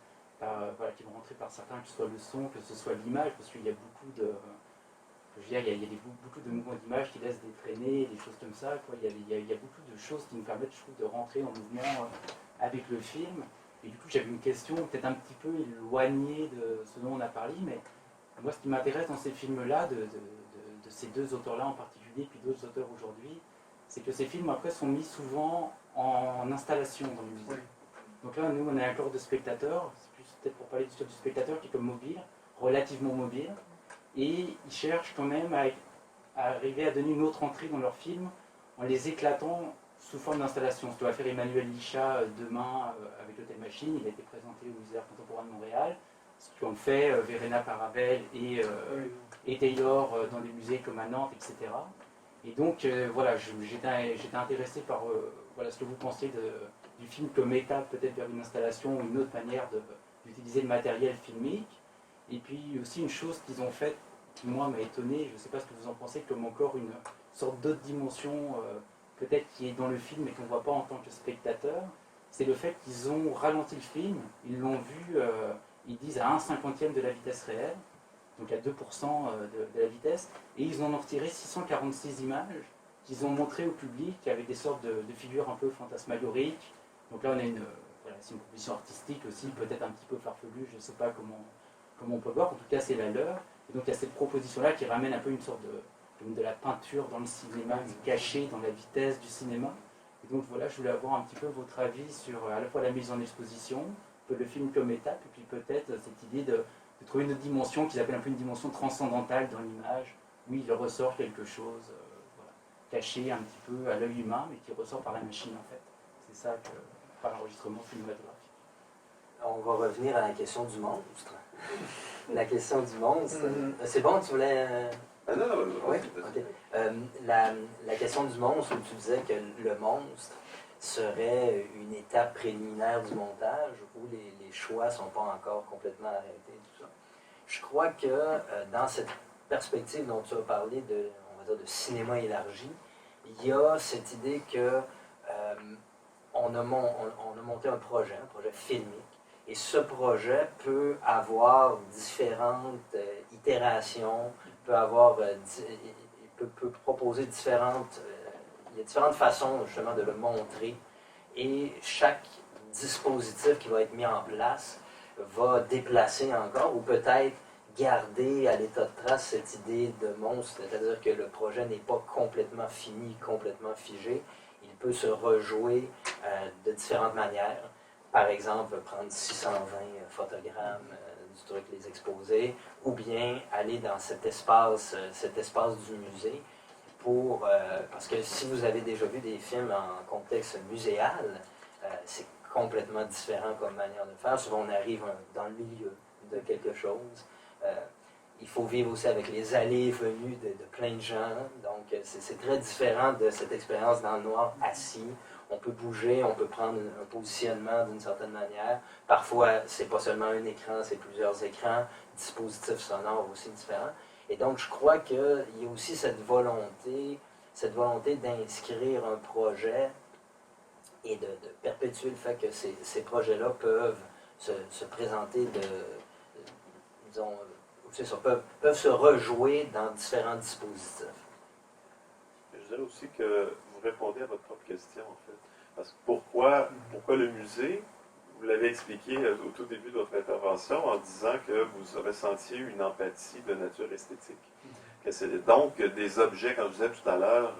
H: qui vont rentrer par certains, que ce soit le son, que ce soit l'image, parce qu'il y a beaucoup de... il y a beaucoup de mouvements d'image qui laissent des traînées, des choses comme ça. Quoi. Il y a beaucoup de choses qui nous permettent, je trouve, de rentrer en mouvement avec le film. Et du coup, j'avais une question peut-être un petit peu éloignée de ce dont on a parlé, mais moi, ce qui m'intéresse dans ces films-là, de ces deux auteurs-là en particulier, puis d'autres auteurs aujourd'hui, c'est que ces films, après, sont mis souvent en installation dans le musée. Donc là, nous, on a un corps de spectateurs, c'est plus peut-être pour parler du spectateur qui est comme mobile, relativement mobile, et ils cherchent quand même à arriver à donner une autre entrée dans leur film en les éclatant sous forme d'installation. Ce que va faire Emmanuel Lichat demain avec l'Hôtel Machine, il a été présenté au Musée d'Art Contemporain de Montréal, ce qu'ont fait Verena Paravel et Taylor dans des musées comme à Nantes, etc. Et donc voilà, j'étais intéressé par ce que vous pensiez du film comme étape peut-être vers une installation ou une autre manière d'utiliser le matériel filmique. Et puis aussi une chose qu'ils ont faite qui moi m'a étonné, je ne sais pas ce que vous en pensez, comme encore une sorte d'autre dimension peut-être qui est dans le film mais qu'on ne voit pas en tant que spectateur, c'est le fait qu'ils ont ralenti le film, ils l'ont vu, ils disent à 1/50 de la vitesse réelle, donc à 2% de la vitesse, et ils en ont retiré 646 images qu'ils ont montrées au public avec des sortes de figures un peu fantasmagoriques. Donc là on a c'est une proposition artistique aussi, peut-être un petit peu farfelue, je ne sais pas comment on peut voir, en tout cas c'est la leur. Et donc il y a cette proposition-là qui ramène un peu une sorte de la peinture dans le cinéma, cachée dans la vitesse du cinéma. Et donc voilà, je voulais avoir un petit peu votre avis sur à la fois la mise en exposition, le film comme étape, et puis peut-être cette idée de trouver une autre dimension qu'ils appellent un peu une dimension transcendantale dans l'image, où il ressort quelque chose caché un petit peu à l'œil humain, mais qui ressort par la machine en fait. C'est ça par l'enregistrement cinématographique.
C: On va revenir à la question du monstre. La question du monstre. C'est bon, tu voulais...
B: Non.
C: Oui, ok. La question du monstre, où tu disais que le monstre serait une étape préliminaire du montage, où les choix ne sont pas encore complètement arrêtés, tout ça. Je crois que dans cette perspective dont tu as parlé, on va dire de cinéma élargi, il y a cette idée que on a monté un projet filmique, et ce projet peut avoir différentes itérations, peut proposer il y a différentes façons justement de le montrer, et chaque dispositif qui va être mis en place va déplacer encore, ou peut-être garder à l'état de trace cette idée de monstre, c'est-à-dire que le projet n'est pas complètement fini, complètement figé. Il peut se rejouer de différentes manières. Par exemple, prendre 620 photogrammes du truc, les exposer, ou bien aller dans cet espace du musée parce que si vous avez déjà vu des films en contexte muséal, c'est complètement différent comme manière de faire. Souvent, on arrive dans le milieu de quelque chose. Il faut vivre aussi avec les allées et venues de plein de gens. Donc, c'est très différent de cette expérience dans le noir, assis. On peut bouger, on peut prendre un positionnement d'une certaine manière. Parfois, c'est pas seulement un écran, c'est plusieurs écrans, dispositifs sonores aussi différents. Et donc, je crois qu'il y a aussi cette volonté d'inscrire un projet et de perpétuer le fait que ces projets-là peuvent se présenter peuvent se rejouer dans différents dispositifs.
B: Je dirais aussi que vous répondez à votre propre question, en fait. Parce que pourquoi le musée? Vous l'avez expliqué au tout début de votre intervention en disant que vous ressentiez une empathie de nature esthétique. Que c'est donc des objets, comme je disais tout à l'heure,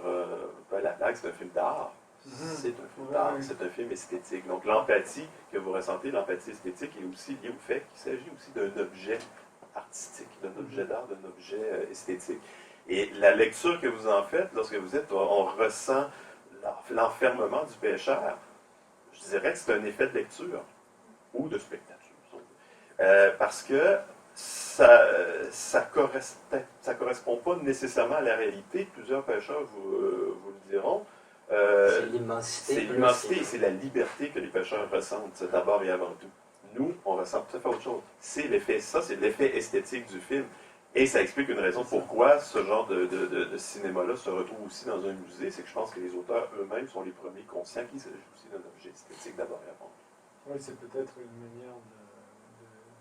B: la blague, c'est un film d'art. C'est un film d'art, c'est un film esthétique. Donc l'empathie que vous ressentez, l'empathie esthétique, est aussi liée au fait qu'il s'agit aussi d'un objet artistique, d'un objet d'art, d'un objet esthétique. Et la lecture que vous en faites, lorsque vous êtes, on ressent l'enfermement du pécheur, je dirais que c'est un effet de lecture ou de spectature. Parce que ça correspond pas nécessairement à la réalité. Plusieurs pêcheurs vous le diront.
C: C'est l'immensité.
B: C'est l'immensité et c'est la liberté que les pêcheurs ressentent d'abord et avant tout. Nous, on ressent tout à fait autre chose. C'est l'effet esthétique du film. Et ça explique une raison pourquoi ce genre de cinéma-là se retrouve aussi dans un musée. C'est que je pense que les auteurs eux-mêmes sont les premiers conscients qu'il s'agit aussi d'un objet esthétique d'abord et avant.
A: Oui, c'est peut-être une manière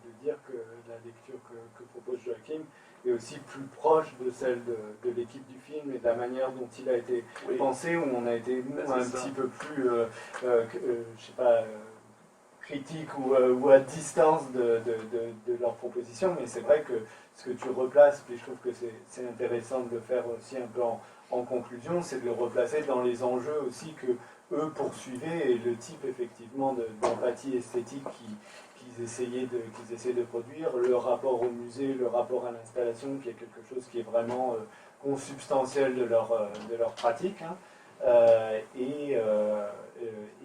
A: de dire que la lecture que propose Joachim est aussi plus proche de celle de l'équipe du film et de la manière dont il a été pensé, où on a été petit peu plus, je sais pas, critique ou à distance de leur proposition, mais c'est vrai que ce que tu replaces, puis je trouve que c'est intéressant de le faire aussi un peu en conclusion, c'est de le replacer dans les enjeux aussi que eux poursuivaient et le type effectivement d'empathie esthétique qu'ils essayaient de produire, le rapport au musée, le rapport à l'installation, qui est quelque chose qui est vraiment consubstantiel de leur pratique, hein, et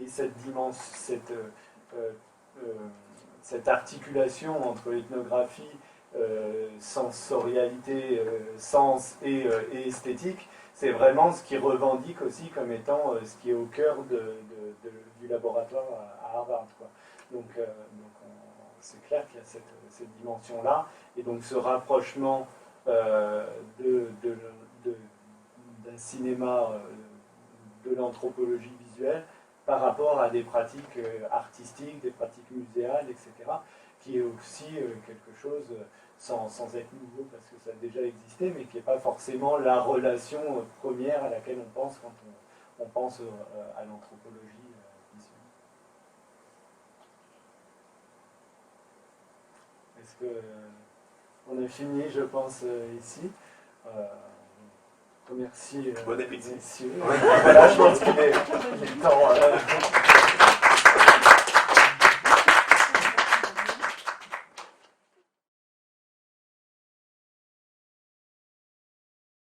A: cette dimension, cette articulation entre ethnographie, sensorialité, sens et esthétique, c'est vraiment ce qui revendique aussi comme étant ce qui est au cœur du laboratoire à Harvard, quoi. Donc c'est clair qu'il y a cette dimension-là, et donc ce rapprochement d'un cinéma, de l'anthropologie visuelle par rapport à des pratiques artistiques, des pratiques muséales, etc., qui est aussi quelque chose, sans être nouveau parce que ça a déjà existé, mais qui n'est pas forcément la relation première à laquelle on pense quand on pense à l'anthropologie visuelle. Est-ce qu'on a fini, je pense, ici? Merci.
B: Bon appétit.
A: Messieurs. Voilà, je pense qu'il est temps.